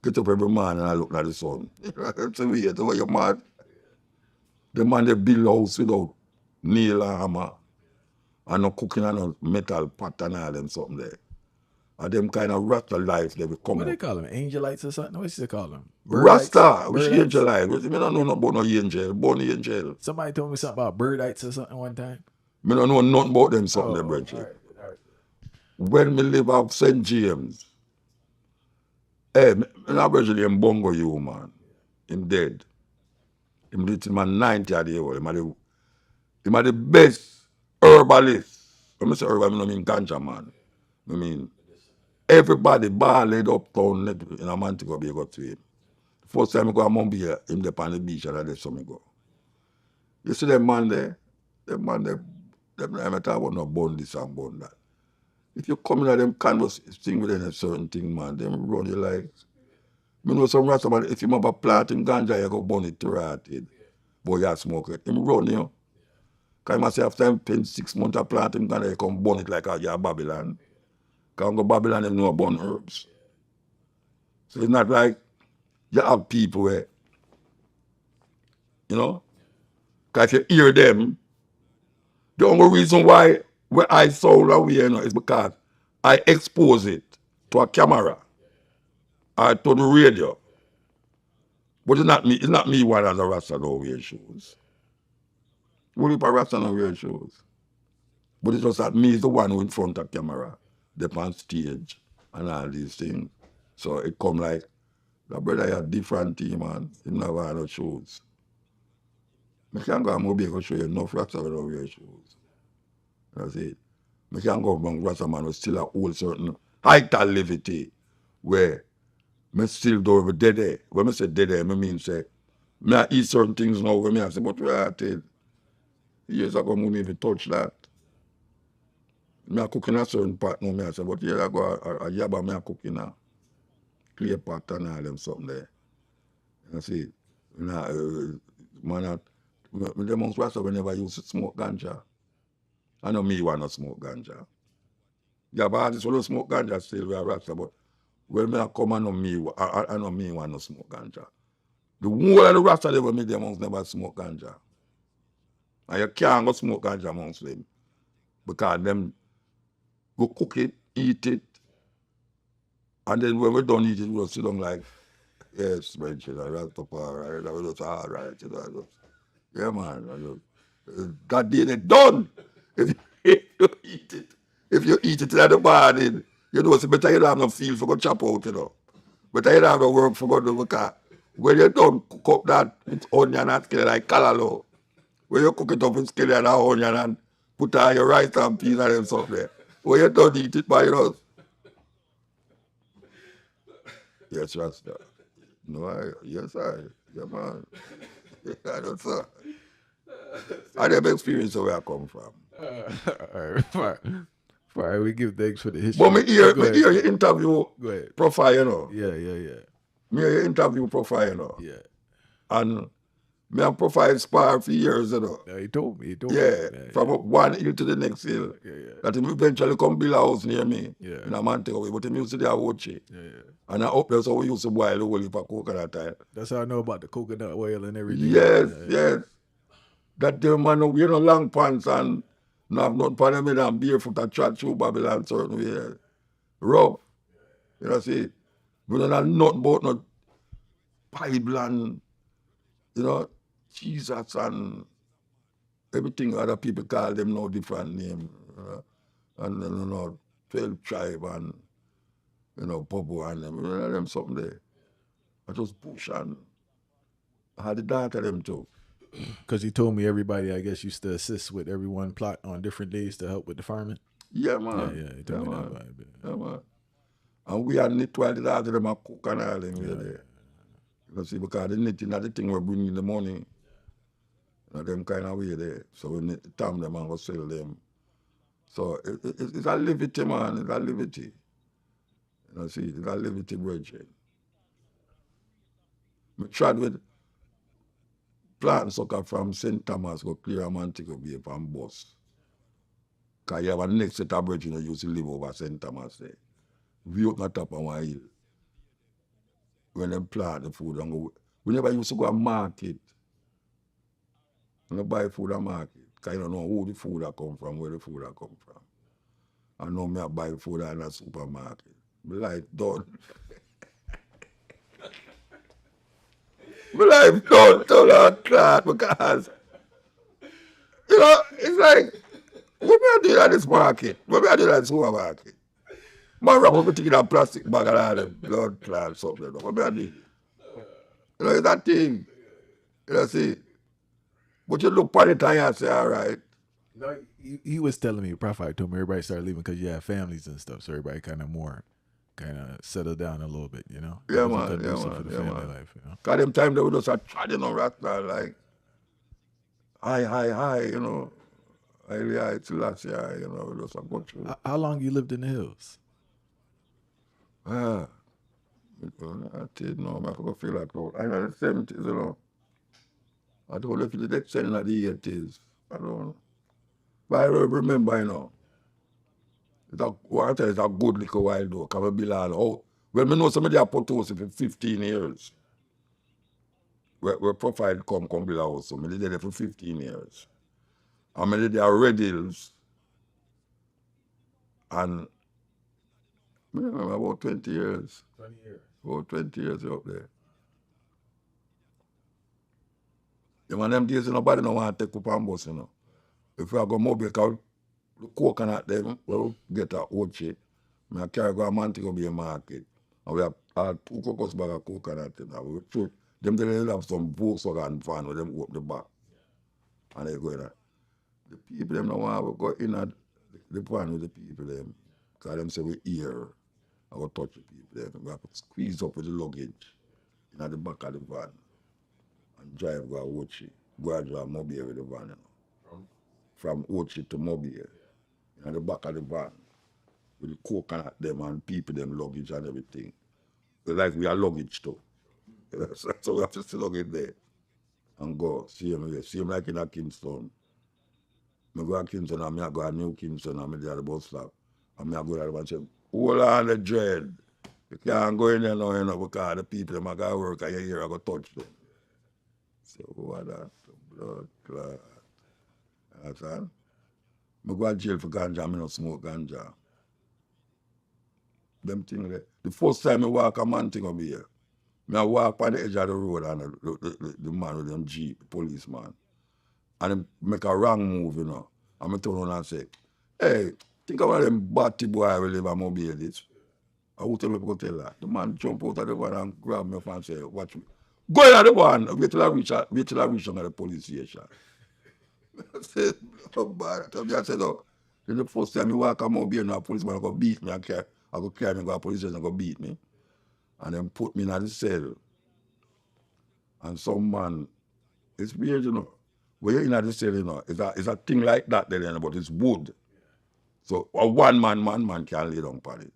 Get up every morning and I look at the sun. That's the way, the way you're mad. The man they build a house without nail and hammer. And no cooking on no metal pot and all them something there. And them kind of Rasta life they will come What they up. call them? Angelites or something? What they call them? Rasta, which Birdites? angel life? I don't know about no angel, born angel. Somebody told me something about birdites or something one time. I don't know nothing about them something Oh, there, brethren. all right. When me live up St. James, hey, my brother him bongo you, man. Him dead. Him did him at 90 years old. Him are the best herbalist. When I say herbalist, I mean ganja, man. I mean, everybody bar laid uptown in a man to go be got to him. First time I go to Mumbai, him there on the beach and that's some go. You see them man there, them I talk about no bone this and bone that. If you come in at them canvas thing with a certain thing, man, them run you like. You know some rasta man, if you have a plant in ganja, you go burn it to rotted. But you smoke it. Him run you. Because I say after him spend 6 months of planting ganja, you come burn it like a Babylon. Because go Babylon, them know burn herbs. So it's not like you have people where, you know, because if you hear them, the only reason why I sound away, you know, is because I expose it to a camera or to the radio. But it's not me one as a Rasta no wear shoes. Only for Rasta no wear shoes. But it's just that me is the one who in front of camera, the on stage and all these things. So it come like, the brother have different team, man. He never wear no shoes. I can't go and Mobile show you enough Rasta without wear shoes. That's it. I can't go among Rasta man who still a hold certain height and levity where I still do over dead there. When I say dead there, I mean say, I eat certain things now when I say, but where I tell years ago, I don't even touch that. I cook in a certain pot now, I say, but years ago, a yaba I cook in a clear pot and all them something there. You see, man, the most Rasta whenever used to smoke ganja. I know me want to smoke ganja. Yeah, but artists will smoke ganja still we are Rasta, but when I come I know me, I know me want to smoke ganja. The whole of the Rasta they will make them amongst never smoke ganja. And you can't go smoke ganja amongst them. Because them go cook it, eat it, and then when we done eat it, we'll sit down like, yes, Bridget, I ran up all right, that was all right, you know. Yeah, man. That day they done. If you eat it, in the morning, you know, it's better you don't have no feel for go chop out, you know. Better you don't have no work for go do because when you don't cook up that with onion and scale like callaloo, when you cook it up with scale and onion and put on your rice and peas and them stuff there, when you don't eat it by yourself. Yes, that's that. No, yeah, man. I don't know. I never experienced where I come from. All right, we give thanks for the history. But me hear your interview Go ahead. profile, you know. Yeah. Me hear your interview profile, you know. Yeah. And me have profile spar for years, you know. No, he told me. Yeah, from one hill to the next hill. Yeah. That him eventually come build a house near me. Yeah. In a man take away. But him used to do a Ochi. Yeah. And I hope that's how we used to boil the whole heap of coconut time. That's how I know about the coconut oil and everything. Yes. That the man wear no long pants and no have nothing for them and barefoot and chat through Babylon certain way. Rough. You know, see, we don't have nothing about no Bible and, you know, Jesus and everything other people call them no different name. And, you know, 12 tribe and, you know, Bobo and them. You know, them something there. I just push and I had the daughter them too. Because he told me everybody, I guess, used to assist with everyone plot on different days to help with the farming. Yeah, man. Yeah, he told me that vibe. Yeah, man. And we had knit while the daughter them a cook and all them there. You see, because the knitting is the thing we bring in the money. You know, them kind of way there. So we knit tam them and go sell them. So it's a liberty, man. It's a liberty. You know, see, it's a liberty, brethren. We tried with plant sucker from St. Thomas go clear a man take a be from bus. Because you have a next set of brethren who used to live over St. Thomas there. We up on top of one hill. When they plant the food and go. We never used to go to market. We never buy food at market. Because I don't know who the food that come from, where the food that come from. I know me I buy food in a supermarket. My life done. My life done to that class because, you know, it's like, what me I do at this market? What me I do at this supermarket? Man, wrap everything in a plastic bag and all them blood clots, something. What me I do? You know, it's that thing. You know, see. But you look at it and you say, all right. No, he was telling me, Prophet told me everybody started leaving because you have families and stuff, so everybody kind of settle down a little bit, you know? Yeah, It wasn't man. Yeah, conducive man. for the Yeah, family man. life, you know? Because them time they would just start treading on Rasta like, high, you know. High, till last year, you know, we just go through. How long you lived in the hills? I did know, I forgot feel like out. I know the 70s, you know. I don't know if it's the next in the 80s. I don't know. But I don't remember, you know. It's a good little while though, because we belong out. Well, I know somebody have put us for 15 years. Where profile come build a house. So I did there for 15 years. And I did there Red Hills. And I remember about 20 years. 20 years. About 20 years up there. Yeah, man, them days nobody no want to take up and bus, you know. If I go mobile, because the coconut them, we'll get a oche. I carry go a man to go be a market. And we have 2 cocos bag of coconut, you know. We throw them they have some Volkswagen van with them open the back. And they go in there. The people them don't want to go in at the van with the people them. Because them say we here. I go touch the people them. We have to squeeze up with the luggage in at the back of the van. And drive go to Ochi. Go and drive Mobile with the van, you know. From Ochi to Mobile. In the back of the van. With the coconut them and people them luggage and everything. Like we are luggage too. So we have to still luggage there. And go. See him like in a Kingston. I go to Kingston and I go to New Kingston and I there at the bus stop. And I go there and say, hold on the dread. You can't go in there now, you know, because the people them got to work and you hear I go touch them. So what that? Blood clot. Understand? I go to jail for ganja, I don't smoke ganja. Them things there. The first time I walk a man thing over here. I walk on the edge of the road and the man with them Jeep, the policeman. And him make a wrong move, you know. And I turn around and say, hey, think about them batty boy will live a mobile this. I would tell me to tell that. The man jump out of the van and grab me and say, watch me. Go in at the van, wait till I reach the police station. I said, oh bad. I said, no. Then the first time I walk a mobile, a policeman go beat me and carry me go to police station and go beat me. And then put me in the cell. And some man, it's weird, you know. When you're in the cell, you know, it's a thing like that there, you know, but it's wood. So a one man can lay down on it.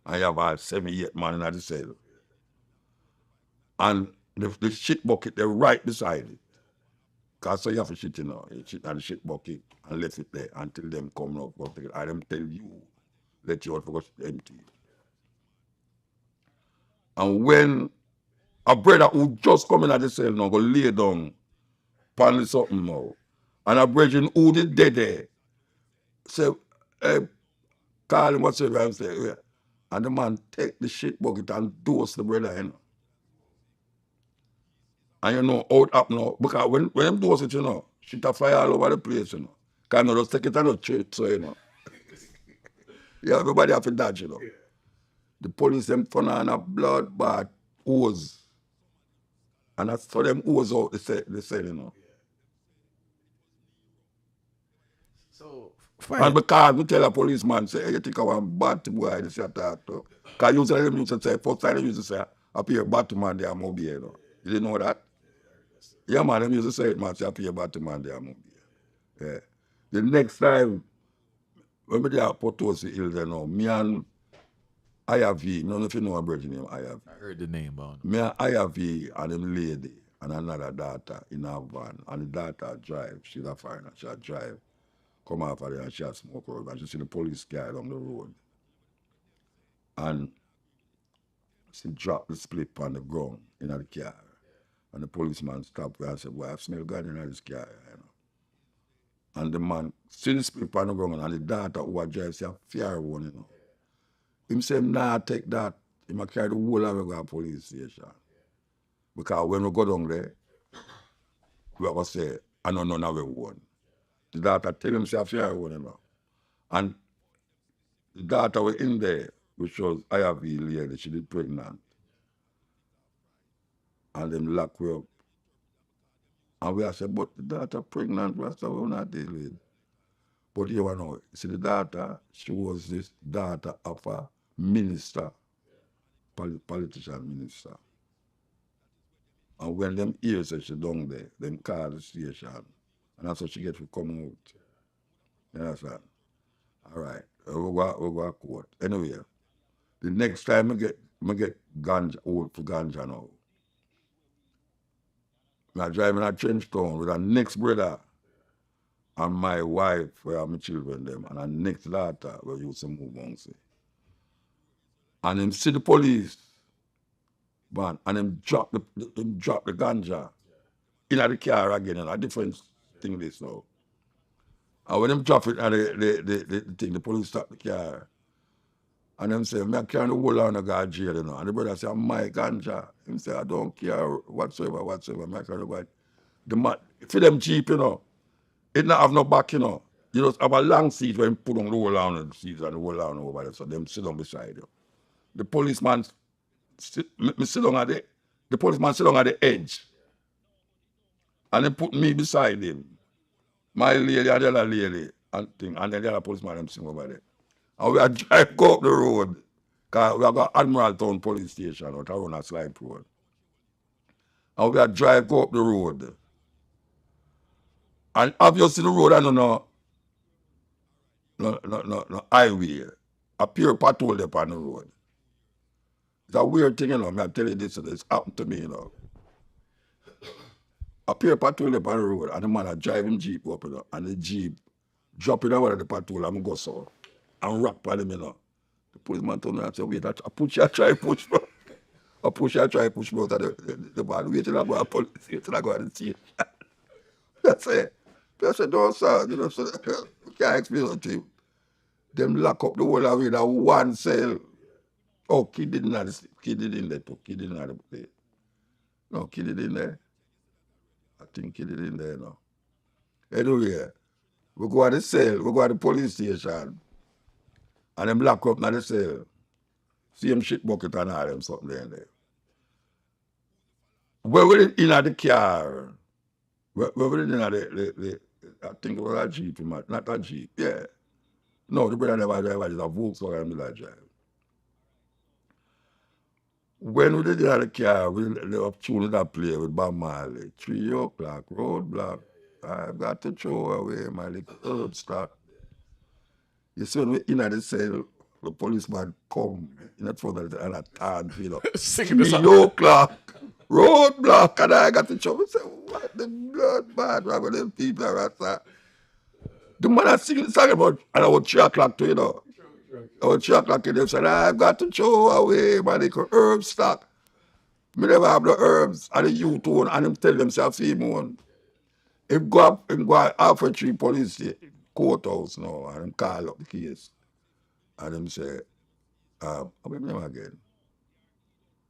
And you have 7, 8 man in the cell. And the shit bucket, they're right beside it. Because so you have to shit, you know, you shit on the shit bucket and let it there until them come out. Go take it. I them tell you, let you out because it's empty. And when a brother who just come in at the cell now go lay down pan something now, and a brethren who did dead there, say, hey, call him whatsoever and say, yeah. And the man take the shit bucket and dose the brother, you know. And you know, out up now, because when them dose it, you know, shit a fly all over the place, you know. Because you just take it and not treat, so, you know. Yeah, everybody have to dodge, you know. The police them turn on a blood bath hose. And that's for them hose out the cell, you know. So, And because we tell a policeman, say, hey, you think I want bad boy, this you talk to. Because usually them used to say, first time they used to say, I pay a Batman there, Mobile, you know. You didn't know that? Yeah, man, them used to say it, man, say, I pay a Batman there, Mobile. Yeah. The next time, when we there at Potosi Hills, you know, me and IRV, I don't know if you know a brother named IRV. I heard the name on Me and IRV and them lady and another daughter in our van. And the daughter drive, she's a foreigner, she drive. Come off of there and she smoke out and she see the police car down the road. And she dropped the split on the ground in the car. And the policeman stopped her and said, boy, I smell gun in this car, you know. And the man still speak on the ground and the daughter who a drive say a fear one, you know. Him say him nah take that. Him a carry the whole of the police station. Because when we go down there, we are going to say, I know none of it one. The daughter tell him say a fear one, you know. And the daughter was in there, which was IRV lady, she did pregnant. And them lock her up. And we are said, but the daughter pregnant, we are said, we're not dealing. But you know, see the daughter, she was this daughter of a minister, politician minister. And when them hear say she down there, them call the station. And that's how she get to come out. You understand? All right. We go to court. Anyway, the next time I get ganja, out for ganja now. I drive in a trench town with a next brother and my wife, where are my children them, and a next daughter where you used to move on, see. And him see the police, man, and him drop the ganja in the car again, and a different thing this now. And when him drop it and the thing, the police stop the car. And them say, I can't hold on to go to jail, you know. And the brother say, my ganja. Him say, I don't care whatsoever. I can't go. The man, for them cheap, you know, it not have no back, you know. You just have a long seat where you put on the whole on the seats and the whole on over there. So them sit down beside you. The policeman sit down at the policeman sit down at the edge. And they put me beside him. My lady and the other lady and thing. And then the other policeman them sing over there. And we are drive go up the road. Because we have got Admiral Town Police Station out around a slide road. And we are drive go up the road. And obviously the road I don't know no highway. A pure patrol there on the road. It's a weird thing, you know. I tell you this, it's happened to me, you know. A pure patrol there on the road, and the man a driving Jeep up, you know, and the Jeep dropping over the patrol and go so and rock on him, you know. The policeman told me, I said, wait, I push you, I try push me. I push you, I try push me out of the man. Wait till I go to police, wait till I go to the station. That's it. I said, don't sir, you know, so you can't explain it to him. Them lock up the whole of it in one cell. Oh, kid didn't have the kid in there too. Kid didn't have the play. No, kid in there. I think kid in there now. Anyway, we go to the cell, we go to the police station. And them lock up in the cell. Same shit bucket and all them something there. Where we in the car? Where we in the I think it was a Jeep, not a Jeep, yeah. No, the brother never drive, it's a Volkswagen that drive. When we did in the car, we were tuning that play with Bob Marley. 3 o'clock, roadblock. I've got to throw away my little herb stock. You see, when we in the cell, the policeman come in the front of the and a turn, you know. 3 o'clock, roadblock, and I got to show. I said, what the blood bad, what them people are at? The man I sing the song about, and I was 3 o'clock too, you know. I was 3 o'clock and they said, I've got to throw away my little herb stock. Me never have no herbs, and the youth one, and them tell themselves, see one. Him go up Alpha 3 police courthouse now, and them call up the case. And them say, what's his name again?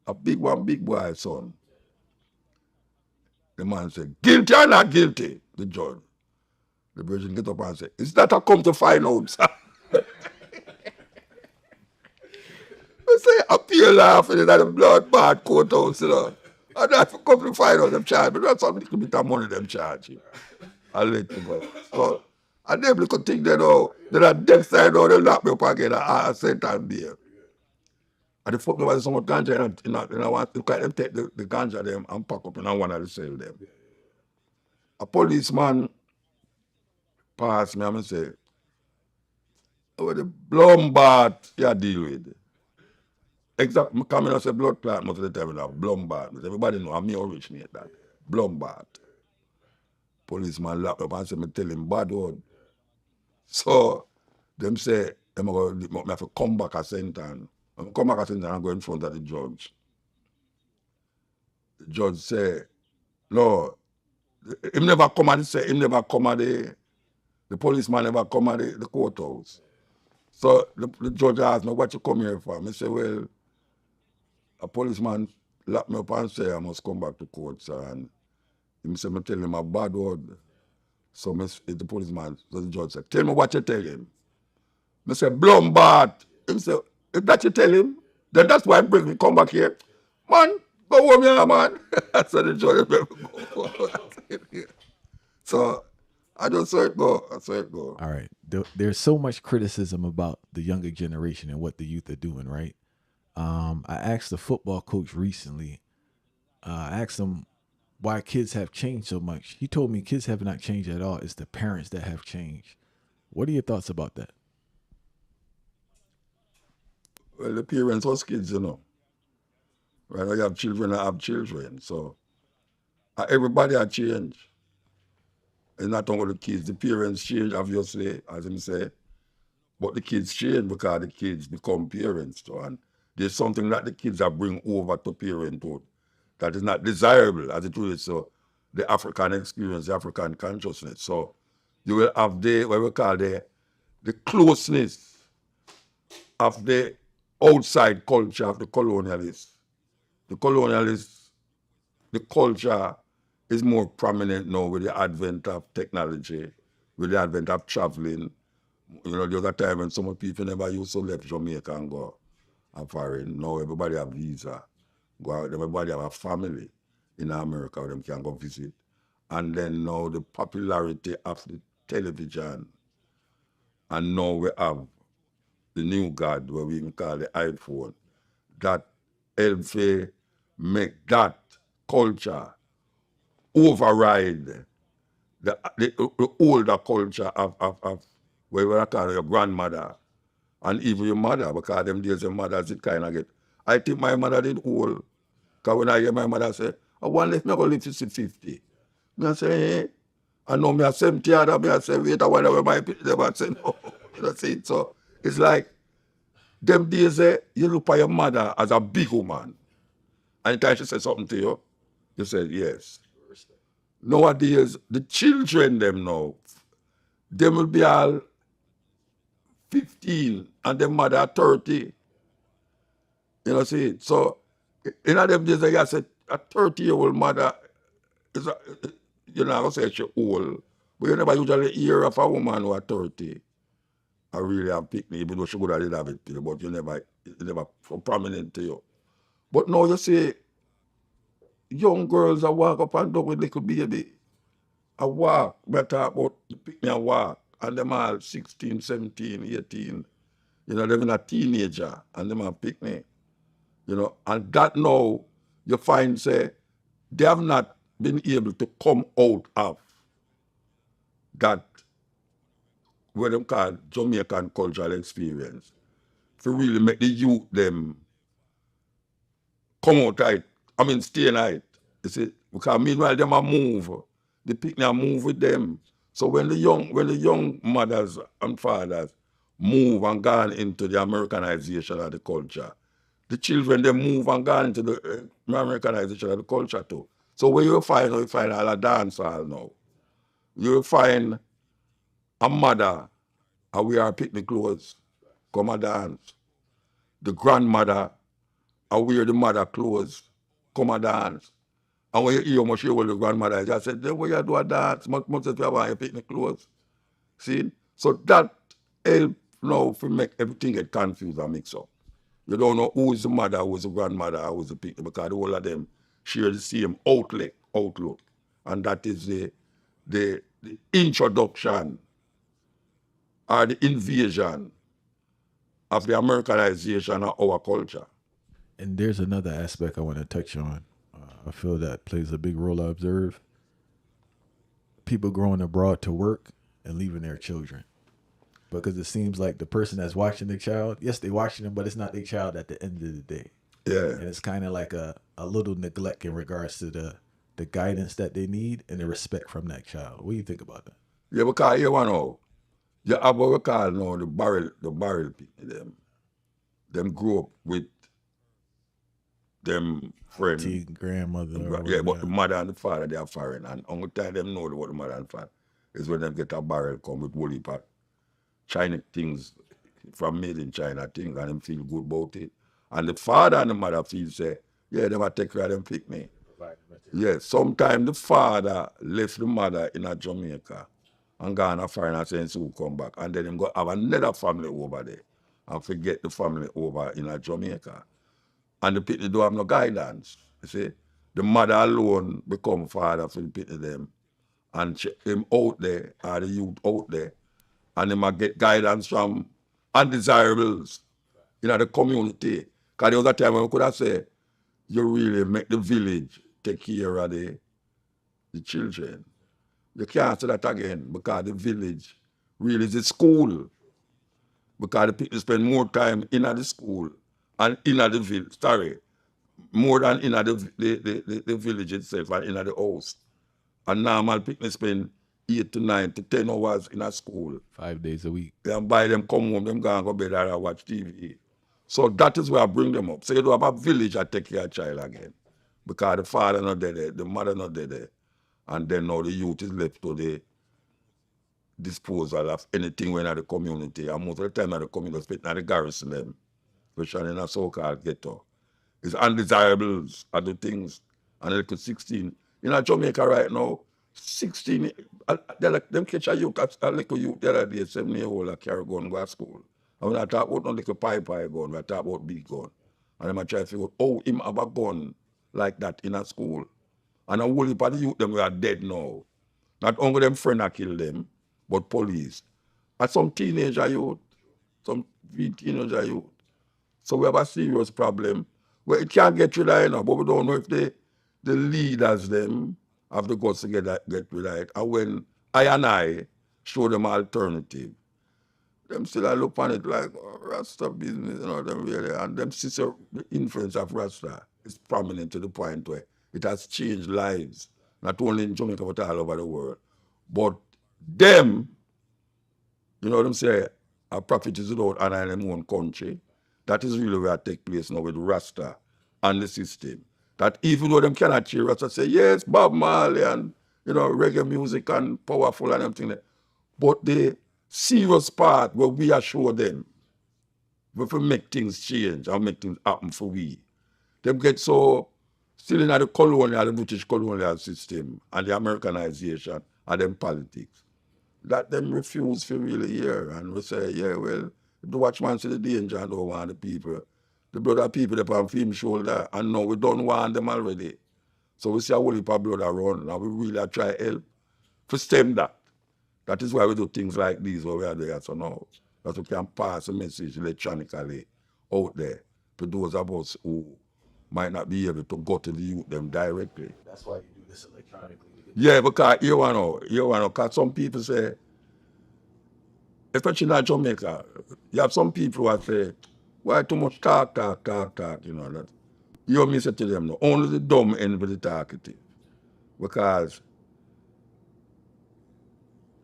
A big boy son. The man said, guilty or not guilty? The judge. The virgin get up and say, is that I come to find out, sir? I say, appear laughing in the blood bad courthouse, you know. And I come to find out them charge, but that's some little bit of money them charge you. I'll let you go. So, and them little thing they know, they're at death side now, they'll lock me up again and send and beer. And the fuck there was so much ganja in I want to them take the ganja them and pack up in one of the sell them. A policeman passed me and say, oh, the Blumbat you deal with. Exactly, I come in and say blood clot most of the time, you know, Blumbat. Everybody know, I'm me originate that. Blumbat. Policeman locked up and say, me tell him bad word. So, them say, I'm going to have to come back a sentence. When I come back a sentence, I'm going in front of the judge. The judge say, no, him never come and say, him never come at the The policeman never come at the courthouse. So the judge asked me, what you come here for? I say, well, a policeman locked me up and say I must come back to court, sir. And he said, I tell him a bad word. So the policeman, so the judge said, tell me what you tell him. I said, Blumbat. He said, if that you tell him, then that's why I bring me come back here. Man, go home here, man. So the judge go. So I just saw it go. I saw it go. All right. There's so much criticism about the younger generation and what the youth are doing, right? I asked the football coach recently, I asked him why kids have changed so much. He told me kids have not changed at all. It's the parents that have changed. What are your thoughts about that? Well, the parents was kids, you know. Right? I have children, I have children. So everybody has changed. It's not only the kids. The parents change, obviously, as him say. But the kids change because the kids become parents too. And there's something that the kids are bring over to parenthood that is not desirable as it is. So the African experience, the African consciousness. So you will have what we call the closeness of the outside culture of the colonialists. The colonialists, the culture is more prominent now with the advent of technology, with the advent of traveling. You know, the other time when some people never used to left Jamaica and go foreign. Now everybody have visa. Go out, everybody have a family in America where them can go visit. And then now the popularity of the television. And now we have the new God, what we can call the iPhone, that helps to make that culture override the older culture of what we call your grandmother and even your mother, because them days your mothers it kind of get. I think my mother did old. Because when I hear my mother say, I want if me go live to 50. Me I say, hey. I know me a 70 other, me I say, wait a while my people them I say no. You know see it? So it's like them days you look at your mother as a big woman. Anytime she says something to you, you say yes. Nowadays, the children them now, them will be all 15 and their mother 30. You know, see, so in them days, I said a 30-year-old mother is you're not gonna say she's old, but you never usually hear of a woman who are 30. I really have picked me, even though she could have have it, but you never so prominent to you. But now you see young girls that walk up and down with little baby. I walk, but I talk about pick me and walk, and them all 16, 17, 18. You know, them in a teenager, and them are pick me. You know, and that now you find say they have not been able to come out of that what them call Jamaican cultural experience to really make the youth them come out right. I mean stay in it. You see, because meanwhile them a move. The picnic move with them. So when the young mothers and fathers move and gone into the Americanization of the culture, the children they move and gone into the Americanization of the culture too. So where you find all a dance hall now. You find a mother and wear picnic clothes, come and dance. The grandmother and wear the mother clothes, come and dance. And when you hear how much you the grandmother, I just said, then when you do a dance, much as you have your picnic clothes. See? So that help now to make everything get confused and mix up. You don't know who is the mother, who is the grandmother, who is the picnic, because all of them share the same outlook. And that is the introduction or the invasion of the Americanization of our culture. And there's another aspect I want to touch on. I feel that plays a big role. I observe people growing abroad to work and leaving their children, because it seems like the person that's watching the child, yes, they're watching them, but it's not their child at the end of the day. Yeah. And it's kind of like a little neglect in regards to the guidance that they need and the respect from that child. What do you think about that? Yeah, because you know, you have what we call now the barrel people, them grew up with them friends. Grandmother. Yeah, but the mother and the father, they are foreign. And only time them know what the mother and father. is when them get a barrel come with woolly pot. China things from made in China things and them feel good about it. And the father and the mother feel say, yeah, them a take care of them pick me. Yeah, sometimes the father left the mother in a Jamaica and gone a foreign sense who come back. And then him go have another family over there and forget the family over in a Jamaica. And the people don't have no guidance. You see, the mother alone become father for the people them. And him out there, or the youth out there, and they might get guidance from undesirables in the community. Because there was a time when we could have said, you really make the village take care of the children. You can't say that again because the village really is the school. Because the people spend more time in the school and in the village. Sorry, more than in the village itself and in the house. And normal people spend 8 to 9 to 10 hours in a school. 5 days a week. And by them come home, them go and go bed and watch TV. So that is where I bring them up. So you do have a village I take care of child again. Because the father not there, the mother not there. And then now the youth is left to the disposal of anything when at the community. And most of the time at the community, especially at the garrison them, especially in a so-called ghetto. It's undesirables are the things. And they could 16. In Jamaica right now, 16, them catch a youth, a little youth the other day, 7-year-old, a carry gun go to school. And when I talk about no little pipe gun, we talk about big gun. And them I try to figure out, oh, him have a gun like that in a school. And a whole heap of the youth them are dead now. Not only them friend that kill them, but police. And some teenager youth, some teenager youth. So we have a serious problem. Well, it can't get rid of it now, but we don't know if the leaders them have the guts to get rid of it. And when I show them alternative, them still I look on it like Rasta business, them really, and them sister the influence of Rasta is prominent to the point where it has changed lives, not only in Jamaica but all over the world. But them, you know what I'm saying, a prophet is without honor in their own country. That is really where it takes place now with Rasta and the system. That even though them cannot cheer Rasta, say, yes, Bob Marley and, reggae music and powerful and everything. But the serious part where we assure them, we will make things change and make things happen for we. Them get so still in the colonial, the British colonial system and the Americanization and them politics. That them refuse to really hear and we say, yeah, well, the watchman see the danger and don't want the people. The brother people up on film shoulder and now we don't want them already. So we see a whole heap of blood around and we really try help to stem that. That is why we do things like these where we are there so now. That we can pass a message electronically out there to those of us who might not be able to go to the youth them directly. That's why you do this electronically. Yeah, because you know, because some people say, especially in Jamaica, you have some people who say, why too much talk, you know that. You hear me say to them, no, only the dumb end with the talkative. Because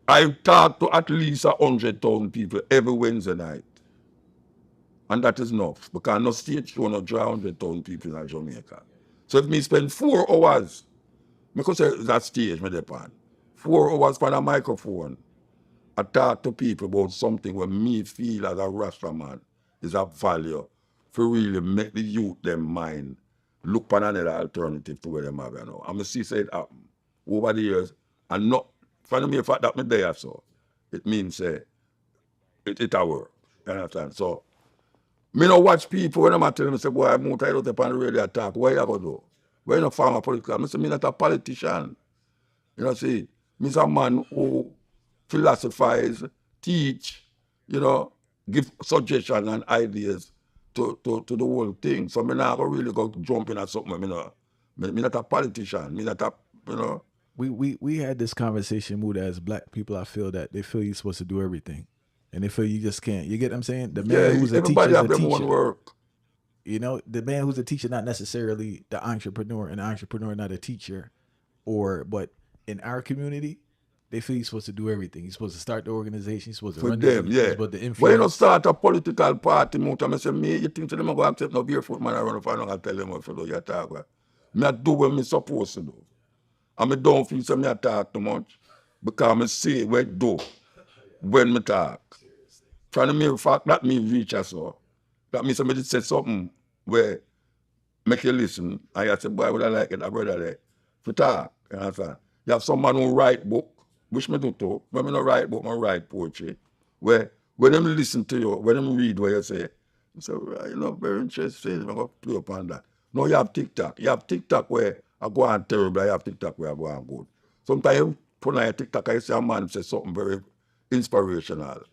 I talk to at least 100,000 people every Wednesday night. And that is enough. Because no stage show no draw 100,000 people in Jamaica. So if me spend 4 hours, because that stage me depend, 4 hours on a microphone, I talk to people about something where me feel as a Rasta man is of value for really make the youth them mind look for another alternative to where them have now. I'm see say it happen over the years and not from the mere fact that me there so it means it a work. You understand? So me no watch people when I'm telling them say boy muta I don't up on the radio talk, what you gonna do? Where you no farmer political? I say me not a politician. You know see, me's a man who philosophize, teach, give suggestions and ideas to the whole thing. So me not really go jump in at something. Me not a politician. Me not a, We had this conversation, Muta, as black people. I feel that they feel you're supposed to do everything, and they feel you just can't. You get what I'm saying? The man who's a teacher is a teacher. Work. The man who's a teacher, not necessarily the entrepreneur, and the entrepreneur not a teacher, but in our community, they feel you're supposed to do everything. You're supposed to start the organization. You're supposed to run them, the, yeah. You're supposed to influence. When you start a political party, I say, you think to them I go accept no barefoot man I run up and I'll tell them what to do. You talk about. Me I do what me supposed to do. And me don't feel so me I talk too much. Because I see where it do when me talk. From the mere fact that me reach as well. That means somebody said something where make you listen. And you say, boy, would I like it, a brother there. For talk, you understand? You have someone who write book, which me do too. When me not write book, I write poetry. Where when them listen to you, when them read what you say, you know, very interesting, I'm going to play upon that. No, you have TikTok. You have TikTok where I go on terrible, you have TikTok where I go on good. Sometimes you put on your TikTok, I say a man say something very inspirational.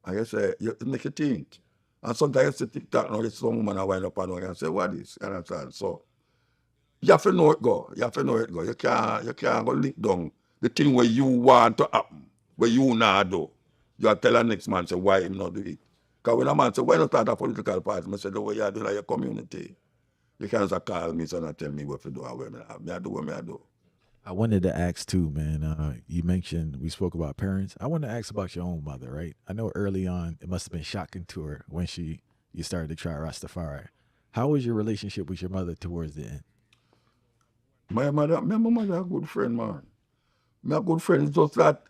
And you say, you make you think. And sometimes you see TikTok now, you see some woman I wind up and you say, what is? You understand? So you have to know it go. You have to know it go. You can't go lick down the thing where you want to happen, where you not do. You have to tell the next man say why him not do it. Because when a man say, why not start a political party? I say, the way you do like your community. You can't just call me so and tell me what to do and where I do what I do. I wanted to ask too, man. You mentioned we spoke about parents. I want to ask about your own mother, right? I know early on it must have been shocking to her when you started to try Rastafari. How was your relationship with your mother towards the end? My mother a good friend, man. My good friend is just that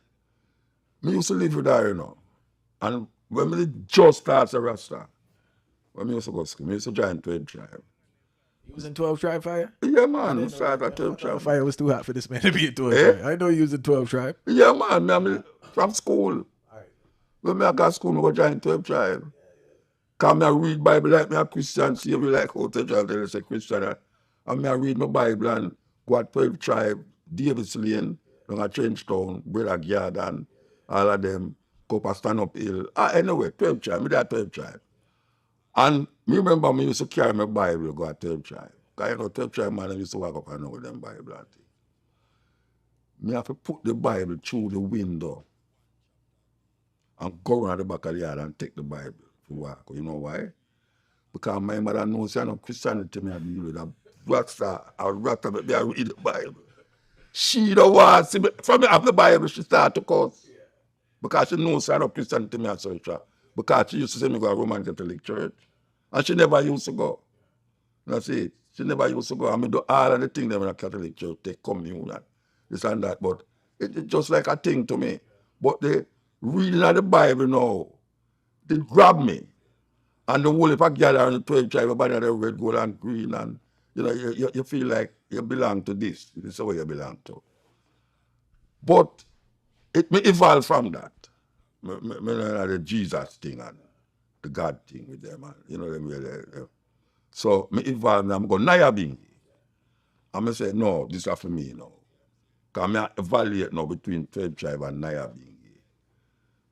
me used to live with her, you know. And when me just started a Rasta, when me used to go to school, me used to join 12 tribe. You was in 12 Tribe Fire? Yeah, man, we started at 12 tribe. Fire was too hot for this man to be in 12 Eh? Tribe. I know you was in 12 Tribe. Yeah, man, me from school. When me I got school, me go join 12 tribe. Because me I read Bible like me a Christian, see me like how 12 tribe, they say Christian. And me I read my Bible and go at 12 tribe, Davis Lane, down at Trenchtown, Brother Garden, all of them, go up a stand up hill. Anyway, 12 tribe, me that 12 tribe. And me remember me used to carry my Bible go at 12 tribe. Because you know, 12 tribe man, I used to walk up and know with them Bible and things. Me have to put the Bible through the window and go around the back of the yard and take the Bible to walk. You know why? Because my mother knows I know Christianity me I deal with a Rasta, but me I read the Bible. She don't want to see me. From me have the Bible, she start to curse. Because she knows I know Christianity me I search her. Because she used to say me go to Roman Catholic Church. And she never used to go. That's it. She never used to go. I mean, do all of the things them in a Catholic church, take communion and this and that. But it's just like a thing to me. But the reading of the Bible now, they grab me. And the whole if I gather on the 12 tribe, everybody the red, gold, and green, and you know, you feel like you belong to this. This is what you belong to. But it may evolve from that. Me know the Jesus thing and the God thing with them, and you know them really. So me evolve and I'm going Naya Bingi. And I say, no, this is for me now. Because I evaluate now between 12 tribe and Naya Bingi.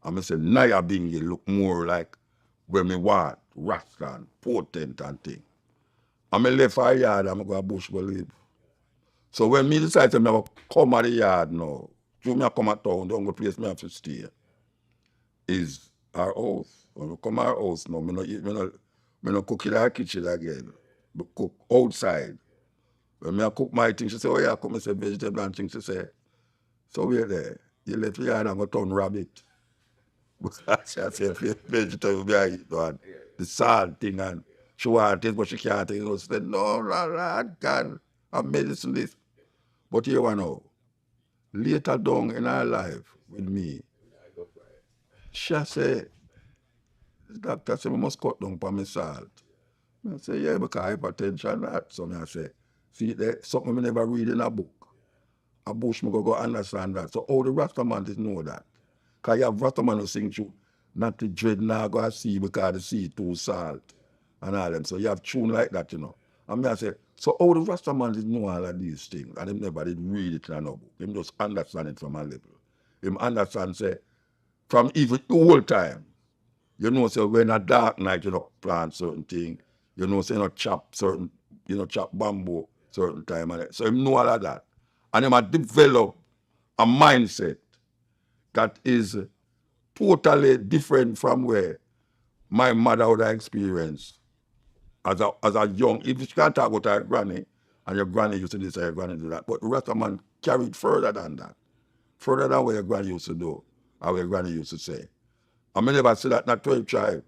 And I say Naya Bingi look more like where me want, Rasta and potent and thing. And I left our yard and I go to bush go live. So when me decide to me come at the yard now, so me come at town, the only place me have to stay is our house. When I come our house now, me no cook in our kitchen again. But cook outside. When I cook my thing, she say, oh yeah, come and say vegetable and things. She say, so we're there. You left the yard and go turn rabbit. Because she say, vegetable be eat and the salt thing and she want it, but she can't take it. She said, no, Lord God, I'm medicine this. But here one now, later down in her life with me, she say, the doctor say, I must cut down for my salt. I say, yeah, because hypertension that. So I say, see, there's something I never read in a book. A bush me go understand that. So all the Rastaman is know that. Because you have Rastaman who sing through, not the dread now go see because the sea too salt and all them. So you have tune like that, you know. And I say, so all the Rastaman is know all of these things. And them never did read it in a book. Them just understand it from a level. Them understand, say, from even the whole time. You know, say when a dark night, you know, plant certain thing. You know, say, you know, chop certain, you know, chop bamboo certain time. And so him know all of that. And him a develop a mindset that is totally different from where my mother would have experienced as a young. If you can't talk about her granny, and your granny used to do this, and your granny do that. But the rest of man carried further than that. Further than what your granny used to do, or what your granny used to say. I may never say that not 12 tribe.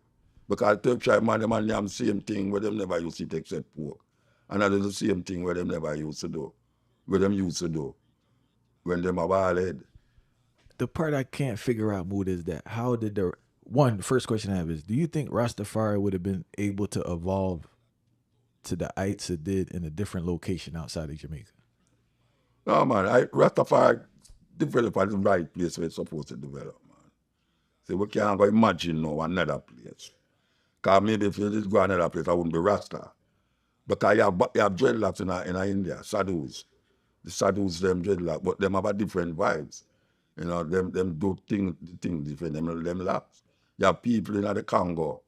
Because 12 tribe man, them and them same thing where them never used to eat except pork. And that is the same thing where them never used to do. Where them used to do. When them have all head. the part I can't figure out, Mood, is that how did the first question I have is, do you think Rastafari would have been able to evolve to the heights it did in a different location outside of Jamaica? No, man, Rastafari develop at the right place where it's supposed to develop, man. See, we can't go imagine now another place. Because maybe if you just go another place, I wouldn't be Rasta. Because you have dreadlocks in India, sadhus. The sadhus, them dreadlocks, but them have a different vibes. You know, them do things different, them laughs. You have people in the Congo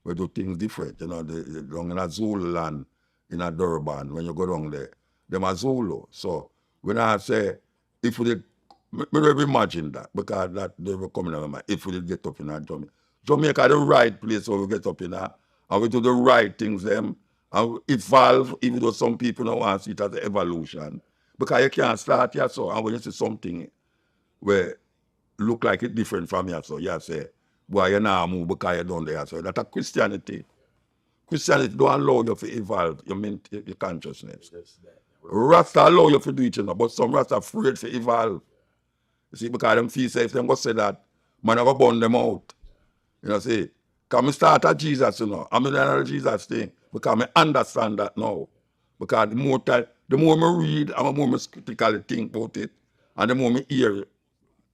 who do things different, you know, down in a Zulu land, in a Durban, when you go down there, them are Zulu. So when I say, if we did, me don't imagine that, because that never come in my mind, if we did get up in a Jamaica. Jamaica the right place where we get up in a, and we do the right things, them, and we evolve, even though some people don't want to see it as an evolution. Because you can't start here, so, and when you see something where look like it different from you, so you say, boy, you now move because you don't there. So that's a Christianity. Christianity don't allow you to evolve your consciousness. Rasta allow you to do it, you know, but some Rasta afraid to evolve. You see, because them feel say if them go say that, man, I go burn them out. You know, see, because I start at Jesus, you know, I'm in the Jesus thing, because I understand that now. Because the more I read, and the more I critically think about it, and the more I hear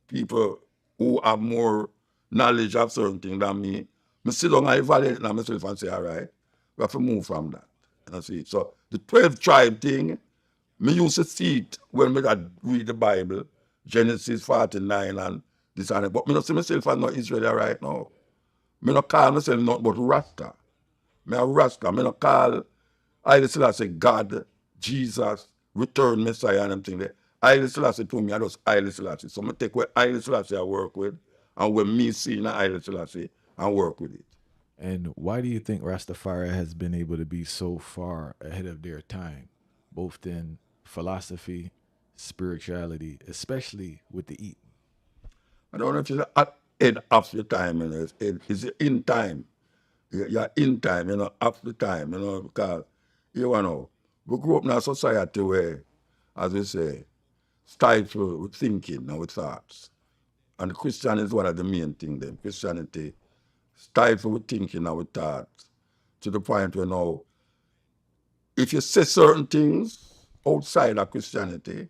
people who have more knowledge of certain things than me, I sit down and evaluate myself and say, all right, we have to move from that. You know, see, so the 12 tribe thing, me used to see it when I read the Bible, Genesis 49 and this and that, but I don't see myself as no Israeli right now. I don't call myself not but Rasta. I am Rasta. I don't call Haile Selassie God, Jesus, return Messiah and them thing there. Haile Selassie to me, I just Haile Selassie. So I take what Haile Selassie I work with, and when me see in Haile Selassie, and work with it. And why do you think Rastafari has been able to be so far ahead of their time, both in philosophy, spirituality, especially with the eating? I don't know if it's at end of the time, you know, it's in time. You're in time, you know, after time, you know, because, you know, we grew up in a society where, as we say, stifle with thinking and with thoughts. And Christianity is one of the main things then. Christianity stifle with thinking and with thoughts to the point where now, if you say certain things outside of Christianity,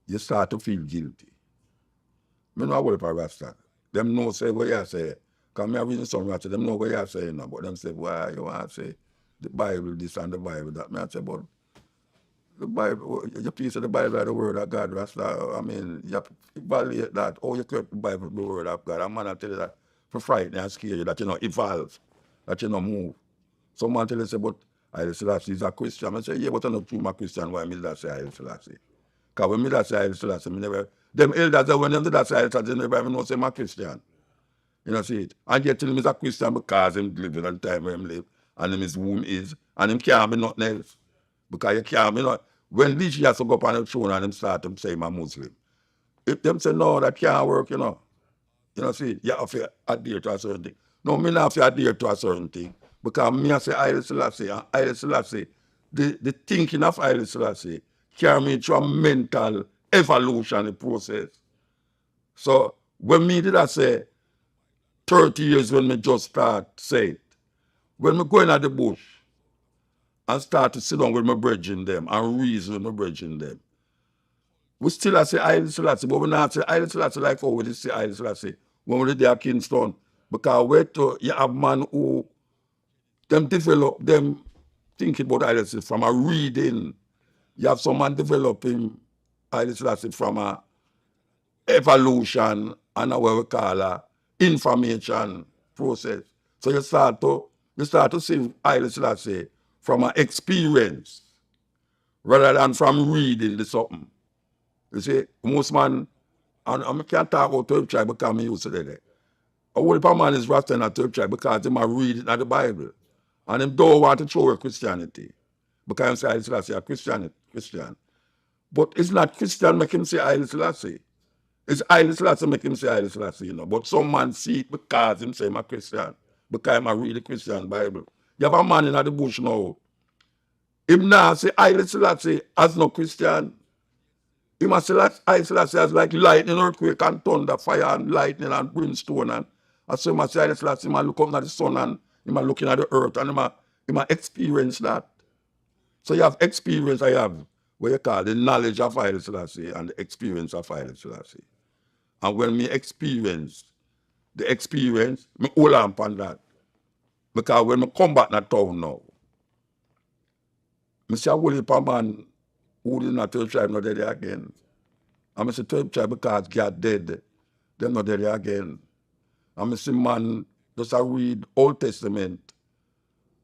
you start to feel guilty. I know what for Rasta. Them know say what you say. Because I reading some Rasta, them know what you say, you know, but them say, why you want to say the Bible this and the Bible that. I say, but the Bible, you please say the Bible is the word of God, Rasta. I mean, you have to evaluate that. Oh, you create the Bible the word of God. I'm going to tell you that for frighten and scare you, that you know evolve, that you know move. Someone tell you, say, but Haile Selassie is a Christian. I say, yeah, but I'm not true, my Christian. Why me that say Haile Selassie? Because when me that say Haile Selassie, me never, them elders, when them do that say Haile Selassie, they never even know say I'm a Christian. You know, see it. And yet tell him he's a Christian because him living at the time where him live, and him is whom is, and him can't be nothing else. Because you can't be not. When Lishi has to go up on the throne and him start to say I'm a Muslim. If them say no, that can't work, you know. You know, see, you have to adhere to a certain thing. No, me not have to adhere to a certain thing. Because me I say Haile Selassie, and Haile Selassie, the thinking of Haile Selassie carry me through a mental evolution process. So when me did I say 30 years when me just start say it, when me go in at the bush and start to sit down with my brethren them and reason with my brethren them, we still I say Haile Selassie, but we not say Haile Selassie like how we say Haile Selassie when we did at Kingston. Because wait till you have man who them develop them thinking about Haile Selassie from a reading. You have some man developing Haile Selassie from a evolution and what we call a information process. So you start to see Haile Selassie from an experience rather than from reading the something. You see, most man, and I can't talk about 12 tribe because I'm used to that. A whole heap man is Rasta in a 12 tribe because they might read it in the Bible. And them don't want to throw away Christianity. Because I'm saying Haile Selassie a Christian. But it's not Christian make him say Haile Selassie. It's Haile Selassie make him say Haile Selassie, you know. But some man see it because him say I'm a Christian. Because I'm a really Christian Bible. You have a man in the bush now. Him now say Haile Selassie as no Christian. He must say that I Selassie has like lightning, earthquake, and thunder, fire, and lightning, and brimstone. And so he must say I Selassie, he must look up at the sun, and he must looking at the earth, and he must experience that. So you have experience, I have what you call the knowledge of Haile Selassie and the experience of Haile Selassie. And when me experience the experience, me hold on upon that. Because when me come back to town now, I see a whole heap of man who is not 12 tribe not there again. And I say 12 tribe because God dead, they're not there again. And I see man just a read Old Testament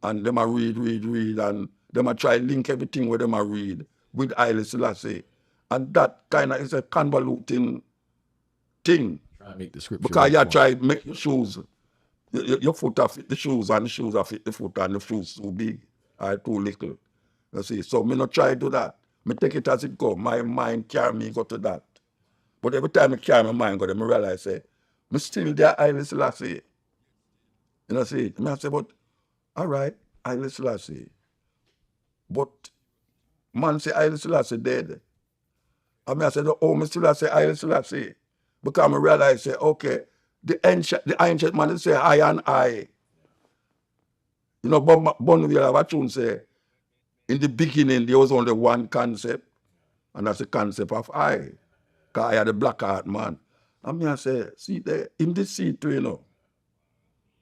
and them a read, and them a try link everything where them a read with Haile Selassie. And that kind of is a convoluting thing. Try to make the scripture. Because work you for 'em. try to make your shoes, your foot are fit the shoes, and the shoes are fit the foot, and the shoes too big or too little. You see, so me not try to do that. Me take it as it go. My mind carry me go to that. But every time I carry my mind go there, me realize say, me still there Haile Selassie. You know, see, me I say, but all right, Haile Selassie. But man say Haile Selassie dead. And me I say, oh, me still I say Haile Selassie. Because I realize say, okay, the ancient man they say I and I. You know, Bonville have a tune say, in the beginning there was only one concept, and that's the concept of I. Because I had a black heart man. And me I say, see there, in this seat too, you know.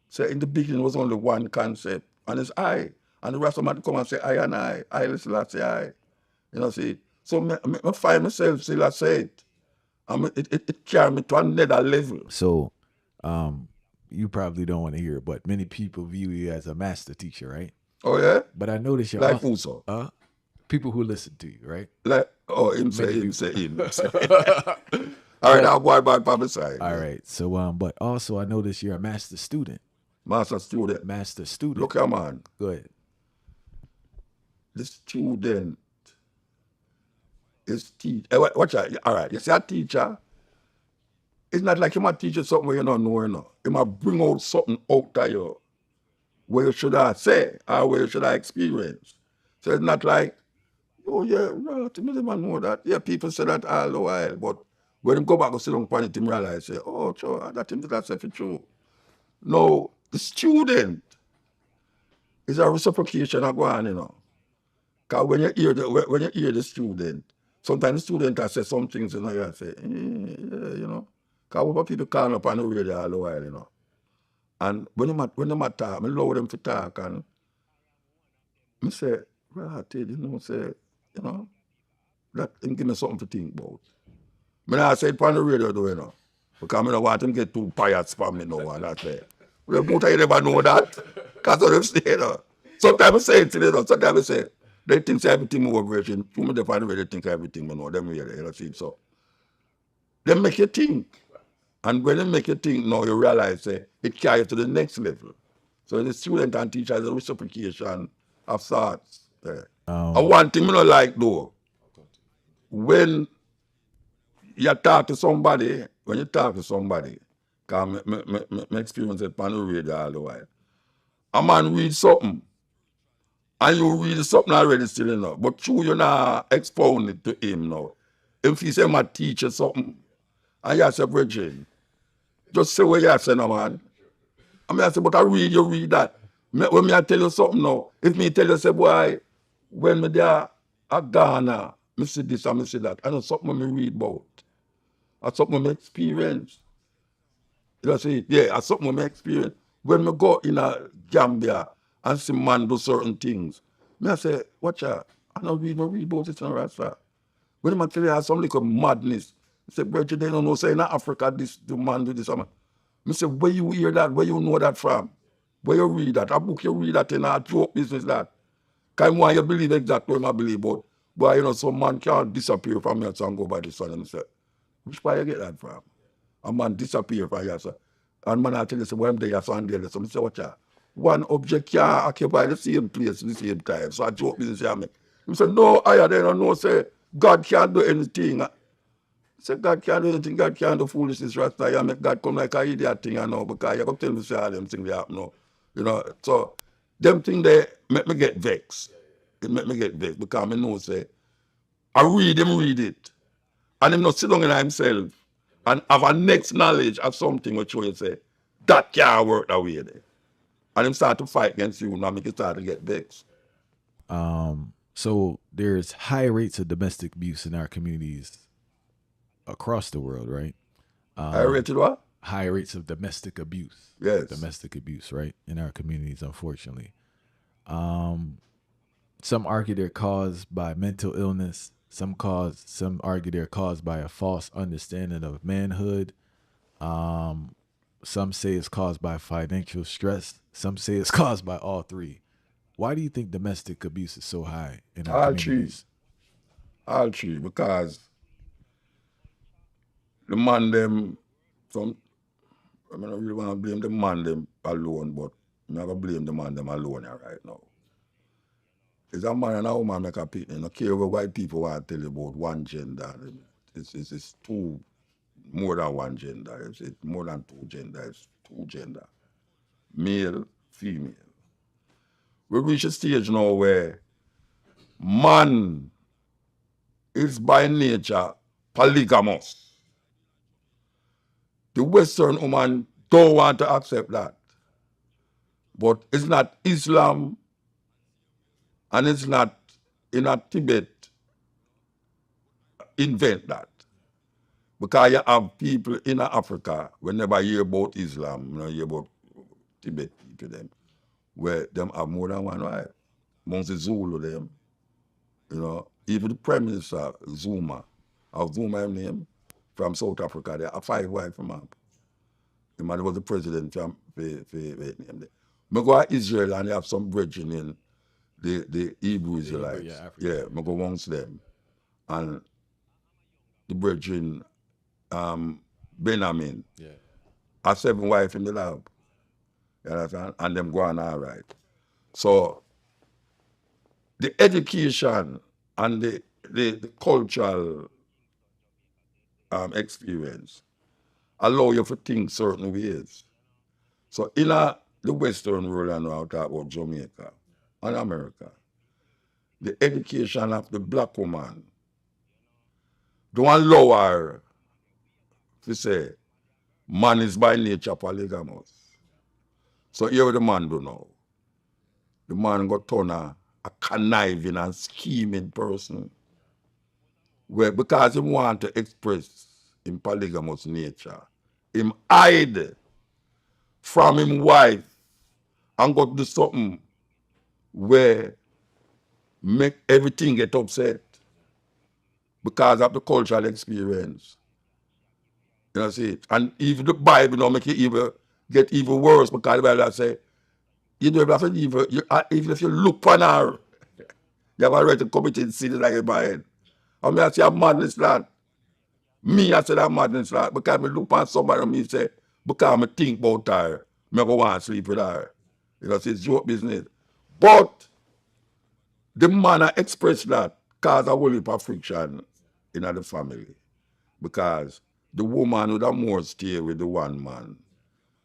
Say in the beginning was only one concept, and it's I. And the rest of them come and say I and I listen I say I. You know, see. So I find myself still I say it. And it carry me to another level. So, you probably don't want to hear it, but many people view you as a master teacher, right? Oh yeah? But I notice you're Like who so? people who listen to you, right? Like him say him. All right, I'll go back by my side. All right. So, but also I notice you're a master student. Master student. Master student. Look here, man. Go ahead. The student is watch out. All right, you see a teacher, it's not like he might teach you something where you don't know, you know. He might bring out something out of you where you should have say or where you should have experience. So it's not like, oh yeah, no, to me, they might know that. Yeah, people say that all the while, but when they go back and sit down upon it, they realize, say, oh, true, that's true. No, the student is a reciprocation of going, you know. Because when you hear the student, sometimes the student has say some things, you know, you say, yeah, you know. Because what people call up on the radio all the while, you know. And when they talk, I allow them to talk, and I say, right, you know, say, you know, that him give me something to think about. I not say it on the radio, though, you know. Because I don't want him to get too pious for me, no, and that's it. Well, Muta, you never know that. Because what them say, you know. Sometimes I say it, you know, sometimes I say, they think say everything more version. To me, they find way they think everything, you know, them really, you know, see, so. They make you think. And when they make you think, now you realize it carries you to the next level. So the student and teacher is a reciprocation of thoughts. And one thing I don't like though, when you talk to somebody, because I experience it on the radio all the while, a man read something, and you read something already still, you know, but you're not expound it to him now. If he say, my teacher something, and you say, Bridget, just say what you say, no, man. I mean, I say, but you read that. When I tell you something now, if me tell you, say, boy, when me there at Ghana, me see this and me see that, I know something me read about. That's something me experience. You know, see, yeah, that's something me experience. When me go in a Gambia and see man do certain things, me I say, watch out, I don't read about it in Rasta. When I tell you have some little madness, I say, Bridget, they don't know, say in Africa, the man do this. I say, where you hear that? Where you know that from? Where you read that? A book you read that in a joke business that. Because why you believe exactly what I believe, but you know, some man can't disappear from here and go by the sun and say, which why you get that from? A man disappear from here, sir. And man I tell you, say, well, I'm there, so I'm there. So I say, watch out. One object can't occupy the same place at the same time. So I joke business I make. He said, no, I don't know, say, God can't do anything. I said, God can't do anything. God can't do foolishness. Rasta, you make God come like an idiot thing, I know, because you can tell me, say, all them things they happen now. You know, so them things they make me get vexed. It make me get vexed because I know, say, I read it. And him not sit down in himself and have a next knowledge of something which you say, that can't work that way there. And him start to fight against you and make you start to get vexed. So there's high rates of domestic abuse in our communities across the world, right? I rated what? High rates of domestic abuse. Yes. Domestic abuse, right? In our communities, unfortunately. Some argue they're caused by mental illness. Some argue they're caused by a false understanding of manhood. Some say it's caused by financial stress. Some say it's caused by all three. Why do you think domestic abuse is so high in our communities? All three, because the man them, I don't really want to blame the man them alone, but I'm not going to blame the man them alone right now. It's a man and a woman make a picnic. I don't care what white people want to tell you about one gender. It's two, more than one gender. It's more than two genders. It's two gender. Male, female. We reach a stage now where man is by nature polygamous. The Western woman don't want to accept that. But it's not Islam and it's not in a Tibet invent that. Because you have people in Africa, whenever you hear about Islam, you know, you hear about Tibet people them, where them have more than one wife. Amongst the Zulu them, you know, even the Prime Minister, Zuma name, from South Africa, there are 5 wives from him. The man was the president from Vietnam. I go to Israel and they have some brethren in the Hebrew Israelites. Yeah, I go amongst them. And the brethren, Benjamin, have 7 wives in the lab. You understand? And them go on all right. So the education and the cultural experience allow you to think certain ways. So in the Western world, I know I talk about Jamaica and America, the education of the black woman don't allow her to say, man is by nature polygamous. So here what the man do now. The man got turn a conniving and scheming person. Where because he want to express in polygamous nature, him hide from him wife and go do something where make everything get upset because of the cultural experience. You know, see it? And even the Bible don't make it even get even worse because the Bible say, you don't have to even if you look on her, you have already committed sin like a man. I mean, I say I'm mad in this land. Me, I said I'm mad in this land because I look on somebody and me say, because I think about her, I go want to sleep with her. You know, it's your business. But the man express that cause a whole heap of friction in the family. Because the woman would have more stay with the one man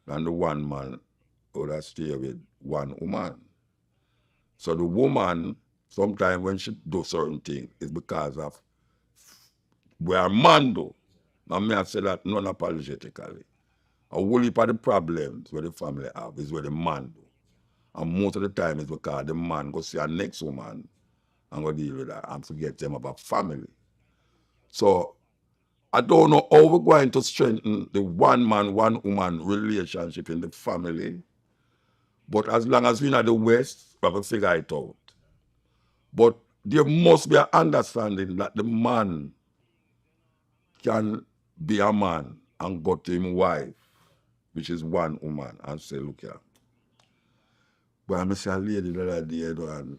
than the one man would have stay with one woman. So the woman, sometimes when she do certain things, it's because of where a man do. Now me I say that non-apologetically. A whole heap of the problems where the family have is where the man do. And most of the time it's because the man go see a next woman and go deal with her and forget them about family. So I don't know how we're going to strengthen the one man, one woman relationship in the family. But as long as we're in the West, we have to figure it out. But there must be an understanding that the man can be a man and go to his wife, which is one woman, and say, look here. Well, I see a lady the other day, and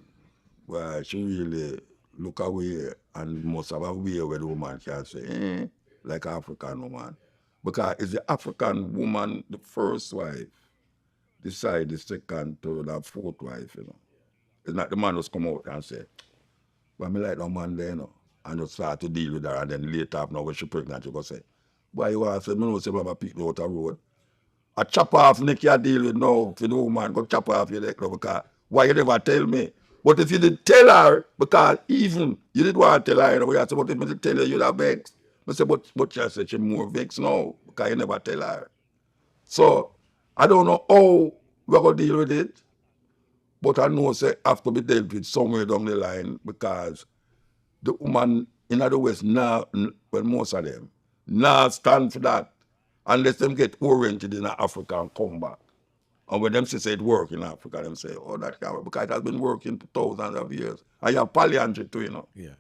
well, she really look away and must have a way where the woman can say, like an African woman. Because it's the African woman, the first wife, decide the second, third, and fourth wife, you know. It's not the man who's come out and say, well, I like that man there, you know, and just start to deal with her, and then later, now when she's pregnant, you go say, why you want to say, I know say, I have people out the road. I chop off neck you deal with now, for the woman, go chop off your neck now, because why you never tell me? But if you didn't tell her, because even you didn't want to tell her, you know, you have to tell her, you'd have vexed. I say, but she said she more vexed now because you never tell her. So I don't know how we're going to deal with it, but I know say have to be dealt with somewhere down the line because the woman in the West now, well, most of them, now stand for that unless them get oriented in Africa and come back. And when them say it work in Africa, them say, oh, that can't work because it has been working for thousands of years. And you have polyandry too, you know. Yeah.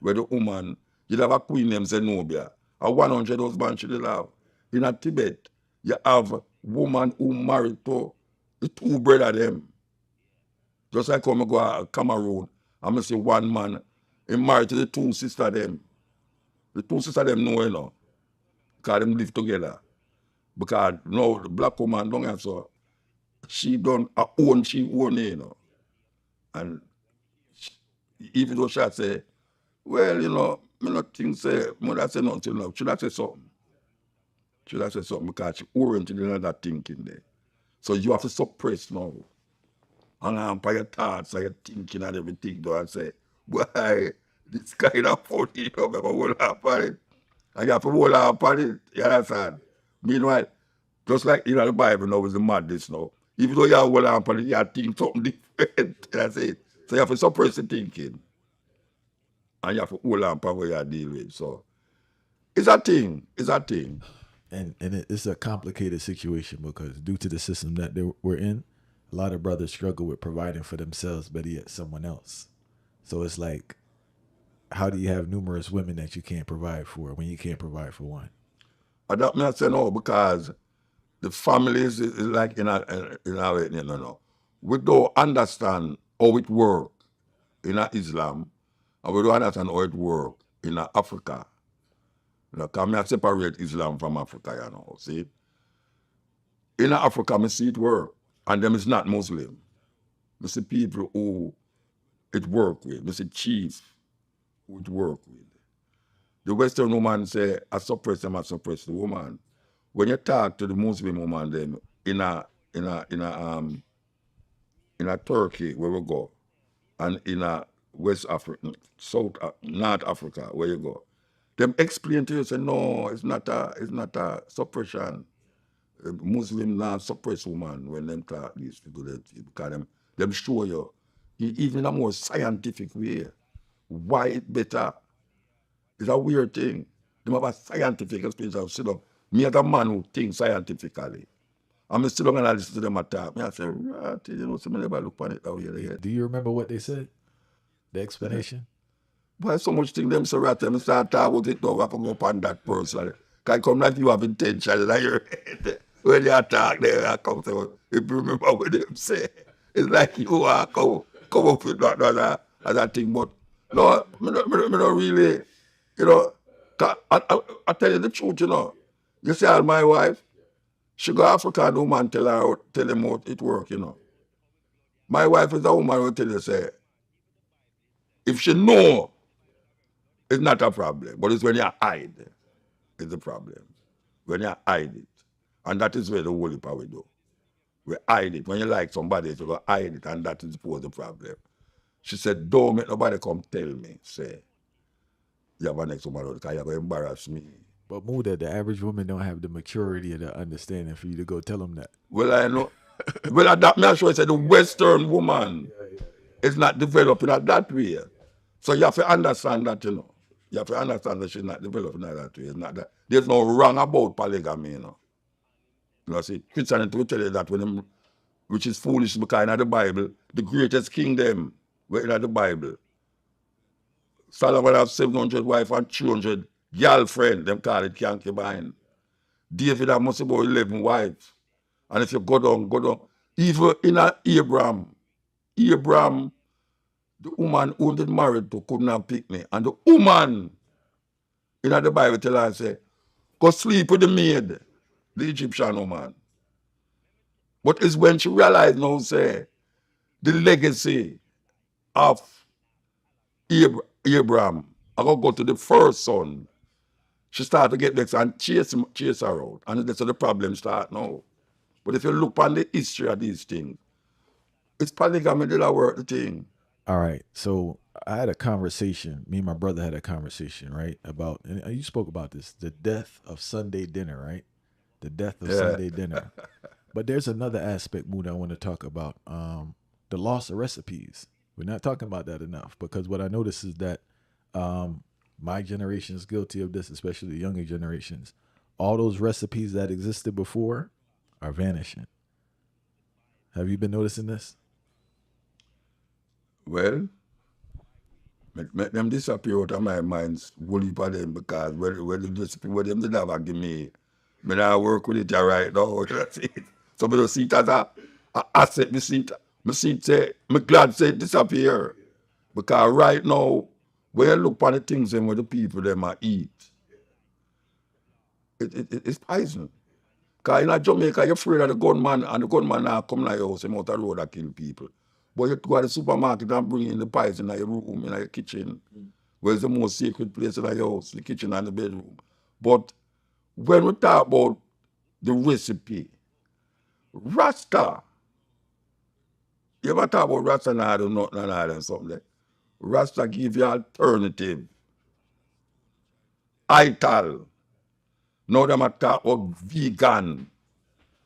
Where the woman, you have a queen named Zenobia, a 100 husbands she will have. In a Tibet, you have a woman who married to the two brothers them. Just like when I go to Cameroon, I'm going to see one man, he married to the two sisters them. The two sisters them know, you know, because them live together. Because now the black woman don't have so, she don't own, you know. And even though she say, well, you know, me not think say, mother say nothing now. Should I say something? Should I say something? Because she oriented in another thinking there. So you have to suppress now. And by your thoughts and your thinking and everything, though, and say, why, this kind of funny, you know, I'm going to hold up on it. And you have to hold up on it, you understand? Meanwhile, just like in the Bible now is the madness now. Even though you have hold up on it, you think something different. That's it. So you have to suppress the thinking. And you have to hold on to what you deal with. So it's a thing. It's a thing. And it's a complicated situation because due to the system that we're in, a lot of brothers struggle with providing for themselves, but yet someone else. So it's like, how do you have numerous women that you can't provide for when you can't provide for one? And that may say no, because the families is like in a way, you know, we don't understand how it works in Islam, and we don't understand how it works in Africa. You know, because I separate Islam from Africa, you know, see? In Africa, I see it work, and them is not Muslim. I see people who it work with. I see chiefs who it work with. The Western woman say, I suppress them, I suppress the woman. When you talk to the Muslim woman, then in a Turkey where we go, and in a West Africa, North Africa where you go, them explain to you say no, it's not a suppression. Muslim not suppress woman when them talk this to them because them show you even a more scientific way why it better. It's a weird thing. Them have a scientific explanation. Sit down. Me as a man who thinks scientifically. I'm still going to listen to them attack. Me I say, right, you know, so me never look on it out here yet. Do you remember what they said? The explanation? Why so much thing them so right them start talk about it now, I can go upon that person. Can come like you have intention in your head. When you attack there, I come say, if you remember what them say, it's like you are come up with that as a thing. But no, me not really, you know, I tell you the truth, you know. You see how my wife, she go African woman tell him how it work, you know. My wife is a woman who tell you say, if she know, it's not a problem. But it's when you hide, it's the problem. When you hide it. And that is where the holy power do. We hide it. When you like somebody, you go hide it, and that is the problem. She said, don't make nobody come tell me, say, you have a next woman because you're going to embarrass me. But Muda, the average woman don't have the maturity and the understanding for you to go tell them that. Well, I know. Well, that me sure I said the Western woman is not developing that way. So you have to understand that, you know. You have to understand that she's not developing that way. It's not that. There's no wrong about polygamy, you know. You know, see, Christianity will tell you that when them, which is foolish because in the Bible, the greatest kingdom were in the Bible. Solomon have 700 wives and 200 girlfriends, them call it concubine. David have must about 11 wives. And if you go down, even in Abraham, the woman who did married to couldn't have picked me. And the woman in the Bible tell her, say, go sleep with the maid, the Egyptian woman. But it's when she realized now, say, the legacy of Abraham, I go to the first son. She started to get vexed and chase her out. And that's how the problem start now. But if you look on the history of these things, it's polygamy that work the thing. All right. So I had a conversation. Me and my brother had a conversation, right? About, and you spoke about this, the death of Sunday dinner, right? The death of Yeah. Sunday dinner. But there's another aspect, Mood, I want to talk about. The loss of recipes. We're not talking about that enough, because what I notice is that my generation is guilty of this, especially the younger generations. All those recipes that existed before are vanishing. Have you been noticing this? Well, make them disappear out of my minds, woolly for them, because when them did have give me I work with it right now. So I don't see it as a asset. Me see it say, me glad say it disappear. Because right now, when you look for the things them where the people them a eat, it's poison. Because in Jamaica, you're afraid of the gunman, and the gunman now come to your house, him out the road and kill people. But you go to the supermarket and bring in the poison in your room, in your kitchen. Where's the most sacred place in your house? The kitchen and the bedroom. But when we talk about the recipe, Rasta, you ever talk about Rasta and I do nothing and all and something like Rasta give you alternative. Ital. Now them a talk about vegan.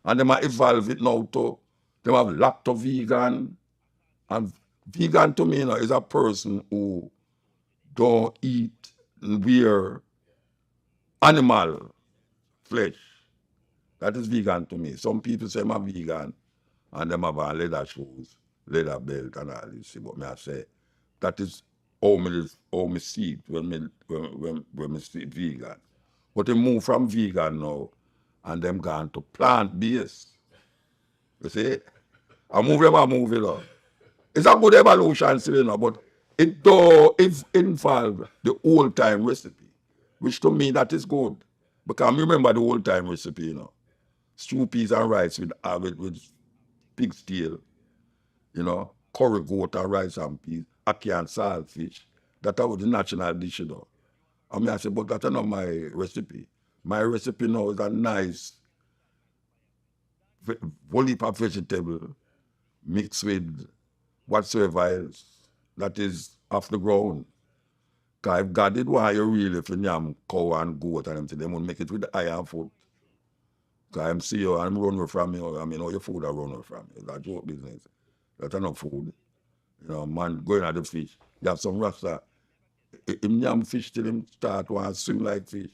And them a evolve it now to, them have lacto vegan. And vegan to me, you know, is a person who don't eat wear animal flesh. That is vegan to me. Some people say I'm vegan and them have on leather shoes, leather belt and all this. But me I say that is how me see it when me see it vegan. But they move from vegan now and them gone to plant-based. You see? I move it up. It's a good evolution still, you know, but it involve the old time recipe, which to me that is good. Because I remember the old time recipe, you know. Stew peas and rice with pig's tail, you know, curry goat and rice and peas, ackee and saltfish. That was the national dish, you know. I mean, I said, but that's not my recipe. My recipe now is a nice whole heap of vegetable mixed with whatsoever else that is off the ground. Because if God did want you really for yam, cow and goat and them, they won't make it with the iron food. Because I'm see you and I'm running from you. I mean, all your food are running from you. That's your business. That's enough food. You know, man, going at the fish. You have some rasta. Him yam fish till him start want to swim like fish.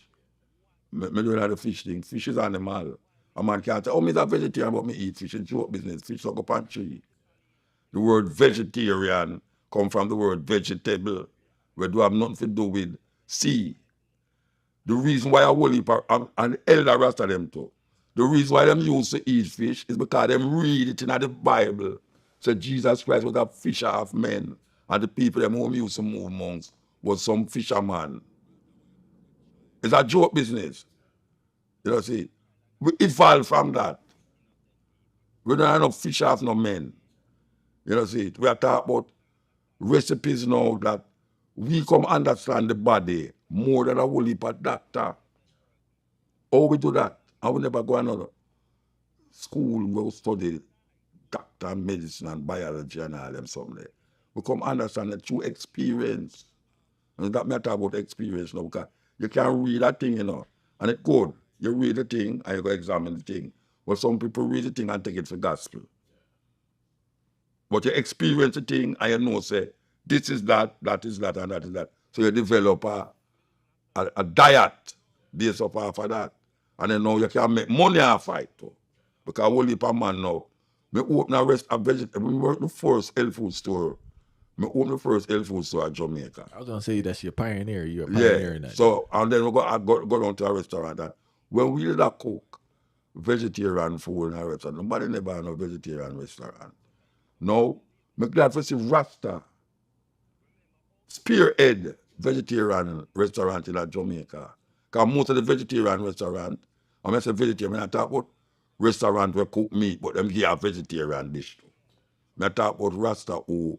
Me doing at the fish thing. Fish is animal. A man can't say, oh, me is a vegetarian, but me eat fish. It's your business. Fish suck up on tree. The word vegetarian come from the word vegetable, where do have nothing to do with sea. The reason why I will eat and elder rasta them too. The reason why them used to eat fish is because them read it in the Bible. So Jesus Christ was a fisher of men. And the people them who used to move amongst was some fisherman. It's a joke business. You know, see. We evolved from that. We don't have enough fish of no men. You know, see. We are talking about recipes now that we come understand the body more than a whole heap of doctor. How we do that? I will never go another school where we study doctor and medicine and biology and all them something. We come understand it through experience. And that matter about experience now, because you can read that thing, you know, and it's good. You read the thing and you go examine the thing. But some people read the thing and take it for gospel. But you experience the thing and you know, say, this is that, that is that, and that is that. So you develop a diet based off of that. And then now you can make money off it too. Because a whole heap of man now, me open a vegetable, we work the first health food store. Me open the first health food store at Jamaica. I was gonna say that's your pioneer. You're a pioneer in that. So and then I go down to a restaurant and when we did a cook vegetarian food in a restaurant, nobody never had no vegetarian restaurant. No, me glad for see Rasta spearhead vegetarian restaurant in Jamaica. Because most of the vegetarian restaurant, I mean, say vegetarian, I talk about restaurant where cook meat, but them give a vegetarian dish too. I talk about Rasta who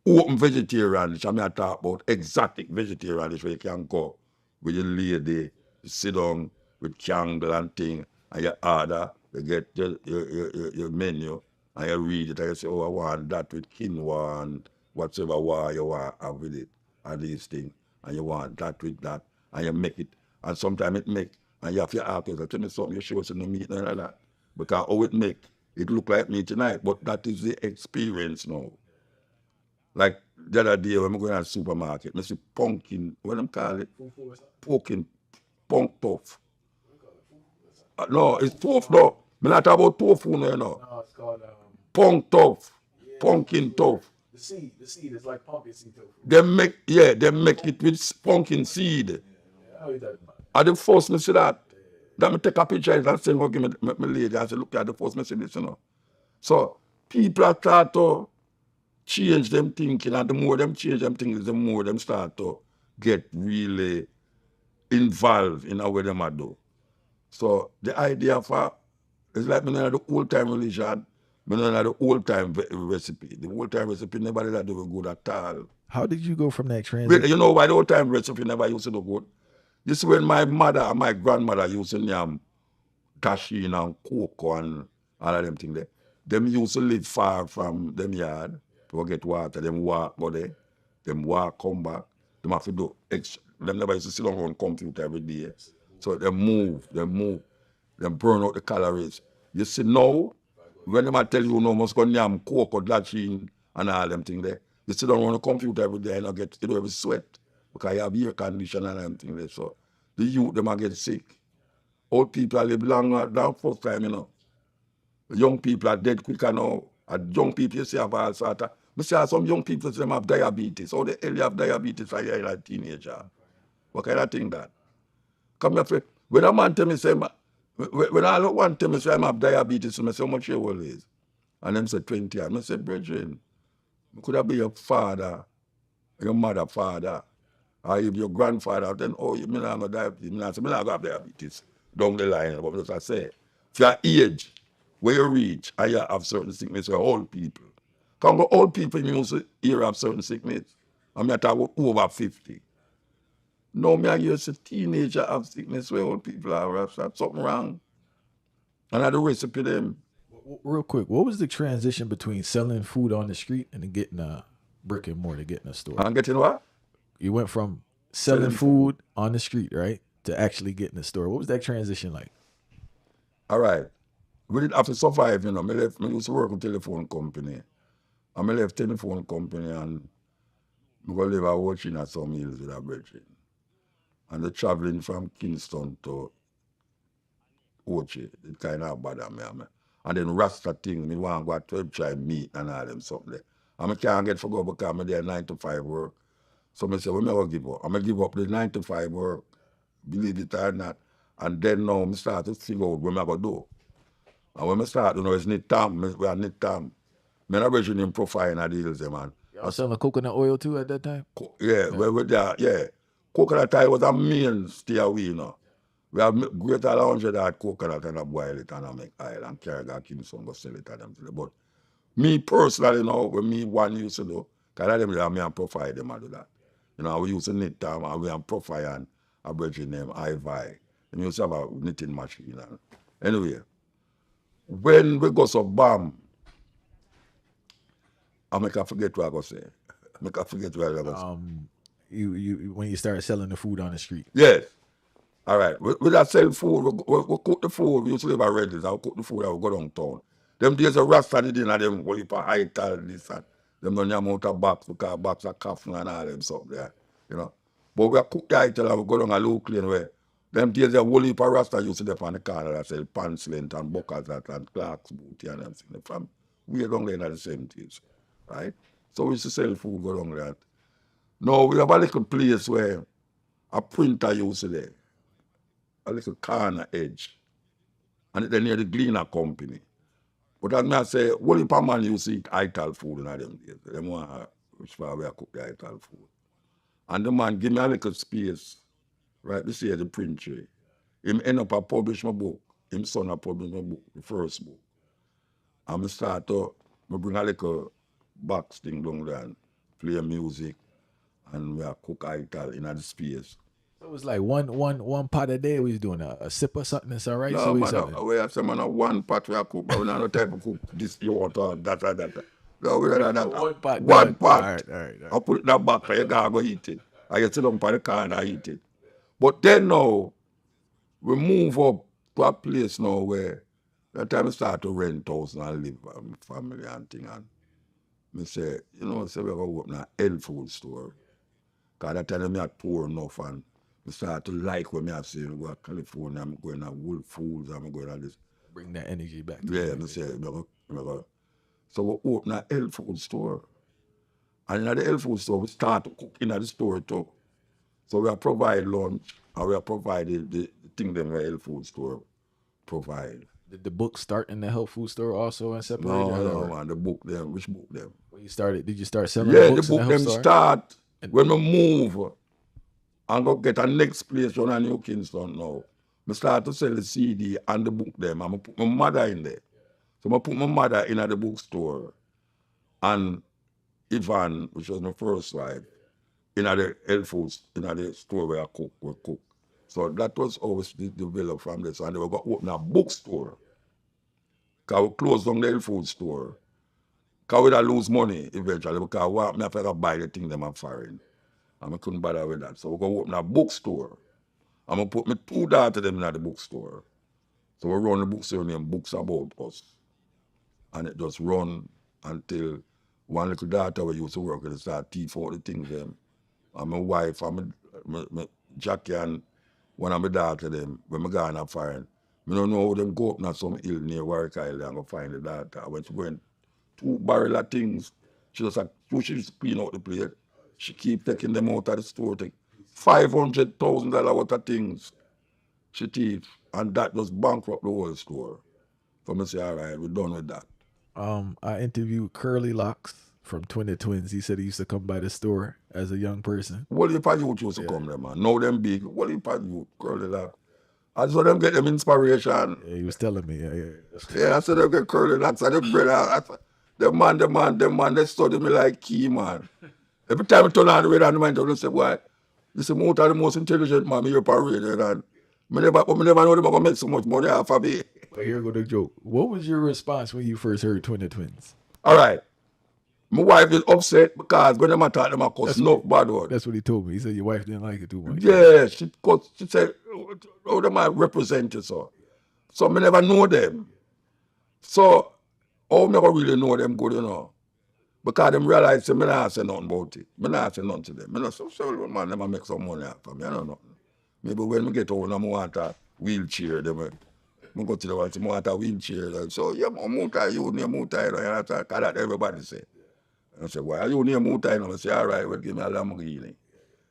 open vegetarian dish. I mean, I talk about exotic vegetarian dish where you can go with your lady, you sit down with candle and thing, and you order, you get your menu, and you read it, and you say, oh, I want that with quinoa and whatever war you want have with it, and these things, and you want that with that, and you make it, and sometimes it make, and you have to ask yourself, tell me something, you show us in the meat, and like that. Because how it make, it look like me tonight, but that is the experience now. Like the other day when I go to the supermarket, I see pumpkin, what them call it? Pumpkin, punk tough. No, it's tough though. I'm not talking about tofu no, you know. No, it's called Punk tough. Pumpkin tough. the seed. The seed is like pumpkin seed tofu. They make it with pumpkin seed. How you talking about? At the first me see that. Then me take a picture and send give me my lady and say, look at the first me see this, you know. So people start to change them thinking, and the more them change them thinking, the more them start to get really involved in how them are do. So the idea for it's like me know the old time religion, me know the old time recipe. The old time recipe nobody that do good at all. How did you go from that transition? You know why the old time recipe never used to do good? This is when my mother and my grandmother used to yam cashew and cocoa and all of them things there. Them used to live far from them yard to get water. Them walk go there. Them walk, come back. Them have to do extra. Them never used to sit down on computer every day. So they move. Them burn out the calories. You see now, when them tell you no must go yam cocoa, lachine and all them things there, you sit down on the computer every day and you don't have sweat because you have air condition and them things there. So the youth them get sick. Old people live longer than first time, you know. Young people are dead quicker now. And young people, you see, have all sort of... I see some young people, them have diabetes. How the hell you have diabetes when you're a teenager? What kind of thing that? Come here, when a man tell me, say, when I want tell me, say, I have diabetes, I say, how much your old is? And them say, 20 years. I say, brethren, could that be your father, your mother, father, or if your grandfather, then, oh, you mean I have diabetes? I say, I have diabetes. Down the line, but as I say, if your age, where you reach, and you have certain sickness, you're old people. Come go old people, you used to hear of certain sickness. I'm not talking about over 50. No, me I used a teenager have sickness where old people have something wrong. And I do recipe them. Real quick, what was the transition between selling food on the street and then getting a brick and mortar, getting a store? And getting what? You went from selling food on the street, right, to actually getting a store. What was that transition like? All right. We did have to survive, you know. I used to work with a telephone company. And I left telephone company and I go live out watching at some hills with a brethren. And the traveling from Kingston to Ochi, it kind of bother me. And then Rasta thing, me want to go to try meat and all them something there. And I can't get for go because I'm there 9 to 5 work. So I say, well, I'm going to give up. I'm going to give up the 9 to 5 work, believe it or not. And then now I start to figure out what I'm going to do. And when I start, you know, it's knit time. We are knit time. I'm not reaching in profile and deals, man. Y'all selling coconut oil too at that time? Yeah, we're there, yeah. Coconut oil was a mainstay away, you know. We have greater 100 hard coconut and I boil it and I make oil and carry that Kingston go sell it at them. But me personally, you know, when me one used to do, because I them me and profile them and do that. You know, we used to knit time and we and profile and a brethren name Ivy. And we used to have a knitting machine. And anyway, when we go so bam, I make I forget what I go say. I make I forget what I go say. You when you started selling the food on the street. Yes. All right. We that sell food, we cook the food. We used to live at Redlands. I cook the food, I would go downtown. Them days of Rasta did in them go for high tal this and them don't have out of box because box are coffin and all them stuff there. You know. But we cook the high tal and we go down a low clean way. Them days of whole heap of Rasta used to live on the corner that sell pants length and buckles that and Clark's booty and them things. From we down there at the same days. Right? So we used to sell food, go down there. Now we have a little place where a printer used to there. A little corner edge. And then near the Gleaner Company. But as I say, only per man you see ital food in them days. Them want which far we cook the ital food. And the man give me a little space, right? This is the print tray. Him end up publish my book. Him son publish my book, the first book. And I start to bring a little box thing down there and play music and we cook ital in the space. So it was like one pot a day. We was doing a sip or something. That's all right. No, so man, we have some man one pot we cook, but we not no type of cook this you want or that. No, we don't have One pot one done. pot. All right. I put it in that back and you gotta go eat it. I get sit down by the car and I eat it. But then now, we move up to a place now where that time I start to rent house and live with family and thing. And I say, you know, say we're going to open a health food store. Because that time I had poor enough and I start to like when I say, go to California, I'm going to Whole Foods, I'm going to this. Bring that energy back. Yeah, I say, so we open a health food store. And in the health food store, we start to cook in the store too. So we provide lunch and we provide the thing that the health food store provide. Did the book start in the health food store also and separate? No, man, the book them, which book them? When you started, did you start selling Yeah, the books book in the them health store? start when we move and go get a next place on a New Kingston now. I start to sell the CD and the book them and I put my mother in there. So I put my mother in at the bookstore and Ivan, which was my first wife, in the health food, in the store where I cook. So that was always developed from this. And they were going to open a bookstore. Because we closed down the health food store. Because we lose money eventually. Because I have to buy the thing them I'm foreign. And I couldn't bother with that. So we're going to open a bookstore. I'm going to put my 2 daughters them in the bookstore. So we run the bookstore named Books About Us. And it just run until one little daughter we used to work with start teach out the things them. And my wife and my Jackie and one of my daughters them, when I go on a foreign, I don't know how them go up on some hill near Warwick Island and go find the daughter. When she went 2 barrel of things, she just like, she just clean out the plate. She keep taking them out of the store, take $500,000 worth of things she teach. And that just bankrupt the whole store. So I say, all right, we're done with that. I interviewed Curly Locks from Twin Twins. He said he used to come by the store as a young person. What if youth used to come there, man? Know them big. What if youth, Curly Locks? I saw them get them inspiration. Yeah, he was telling me. Yeah, I said they get Curly Locks. I said, brother, them man, they study me like key, man. Every time I turn on the radio, I say, why? This is Muta, the most intelligent man in your parade. And I never know they're going to make so much money off of me. But here go the joke. What was your response when you first heard Twin Twins? All right. My wife is upset because when they talk, them cuss no bad word. That's what he told me. He said your wife didn't like it too much. Yeah, she said, oh, they might represent you, so. So I never know them. So, I never really know them good, you know. Because them realize, say, I don't say nothing about it. I don't say nothing to them. I don't say, so, man, them make some money out of me. I don't know. Maybe when I get old, I want a wheelchair. I go to the one, I want a wheelchair. So, yeah, Muta, you need Muta, you know, because that everybody say. I say, why you need Muta? I say, all right, well, give me a Lamborghini.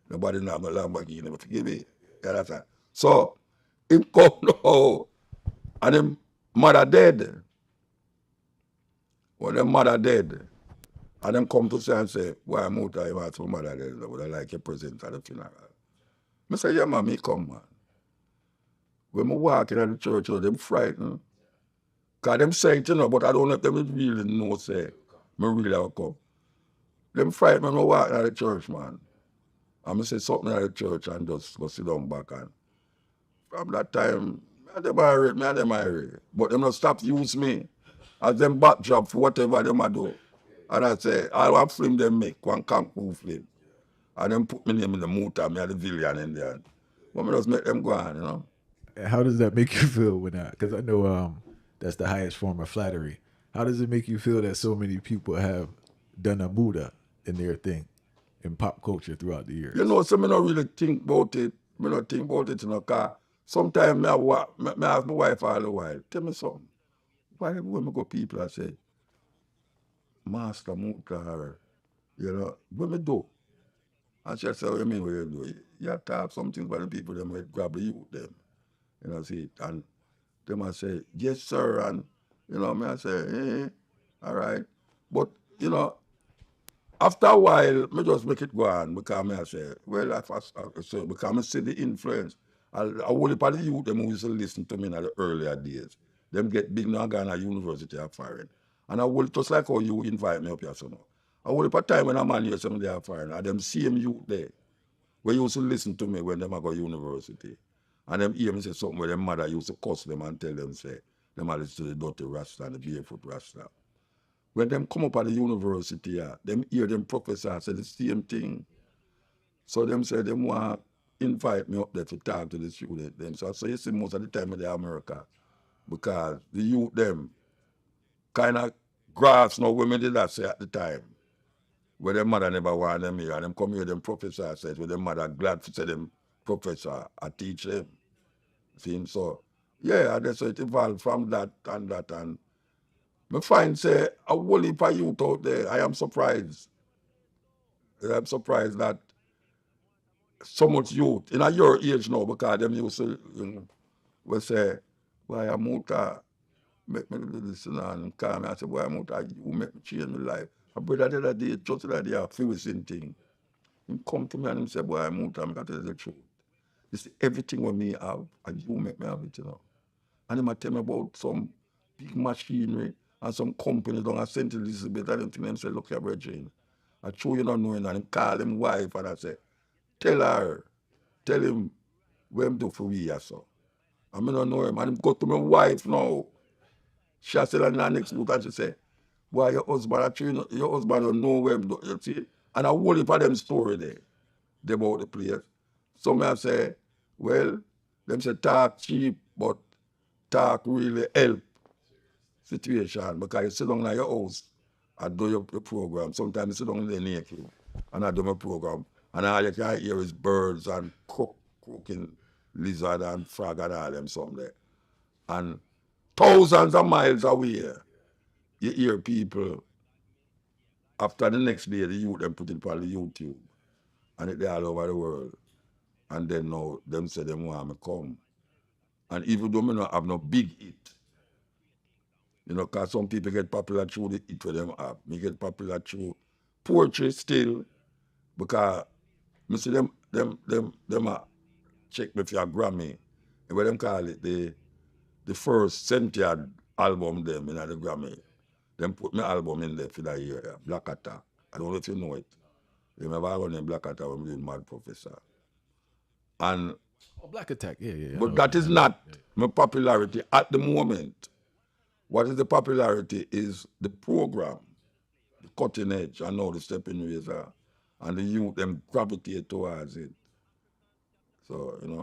Nobody know my Lamborghini, but give me. Yeah, that's it. So, him come now, and him mother dead. When them mother dead, and them come to say and say, why Muta, you want my mother dead? Would I like your present at the funeral? I say, yeah, man, me come, man. When I walk in the church, them frightened. Because them say it, you know, but I don't know if them really know, say, me really have come. Them frightened when I walk in the church, man. And I say something at the church and just go sit down back. And from that time, I them married. But them not stop use me as them backdrop for whatever them a do. And I say, I want film them make, one kung fu film. And them put me name in the muta, me are the villain in there. But me just make them go on, you know. How does that make you feel when that? Because I know that's the highest form of flattery. How does it make you feel that so many people have done a muta in their thing in pop culture throughout the years? You know, so me not really think about it. Me not think about it, you know, because sometimes I ask my wife all the while, tell me something. Why when I go people I say, Master Muta, you know, what me do? And she say, what you mean what you do? You have to have something about the people that might grab the youth them. You know, see, and them I say, yes, sir, and, you know, me I say, all right. But, you know, after a while, me just make it go on because me I say, well, so because I see the influence. I only part of the youth them who used to listen to me in the earlier days. Them get big now gone at university of foreign. And I will just like how you invite me up here, so now. I will part time when I'm on here, some they are foreign, and them same youth there. Where used to listen to me when them I go university. And them hear me say something where them mother used to cuss them and tell them, say, them I listen to the dirty Rasta and the barefoot Rasta. When them come up at the university, them hear them professors say the same thing. So them say them want invite me up there to talk to the student them. So you see most of the time in the America, because the youth them kind of grasp no women did that say at the time. Where their mother never want them here, and them come here, them professor says, where their mother glad to say them professor, I teach them. See, so yeah, and that's so it evolved from that, and me find say a whole heap of youth out there. I am surprised. I'm surprised that so much youth in your age now, because them used to, we say, why a muta make me do this and call me. I say, why muta, you make me change my life. A brother the other day, just the other day, a few thing. He come to me and he say, boy, muta, I tell you the truth. You see, everything what me have, and you make me have it, And he might tell me about some big machinery and some company down at St. Elizabeth. I don't think them say, look here, Virgin. I show you not knowing, and he call him wife, and I say, tell him where him do for we, so. I mean, I don't know him, and him go to my wife now. She said, and the next book, and she say, boy, your husband don't know where him do, you see? And I whole heap of them story there, they about the place. Some have say, well, them say talk cheap, but talk really help situation, because you sit down in your house and do your program. Sometimes you sit down in the naked and I do my program, and all you can hear is birds and croaking lizard and frog and all them some there. And thousands of miles away, you hear people after the next day, the youth them put it on the YouTube, and it all over the world. And then now them say them want me come. And even though me not have no big hit, because some people get popular through the hit for them have. Me get popular through poetry still, because me see them check me for a Grammy. And what them call it, the first Cynthia album them in the Grammy. Them put my album in there for that year, Black Attack. I don't know if you know it. You remember I run in Black Attack when we did Mad Professor. And Oh, Black Attack, yeah. but that is not my popularity at the moment. What is the popularity is the program, the cutting edge, I know the stepping razor, and the youth them gravitate towards it. So,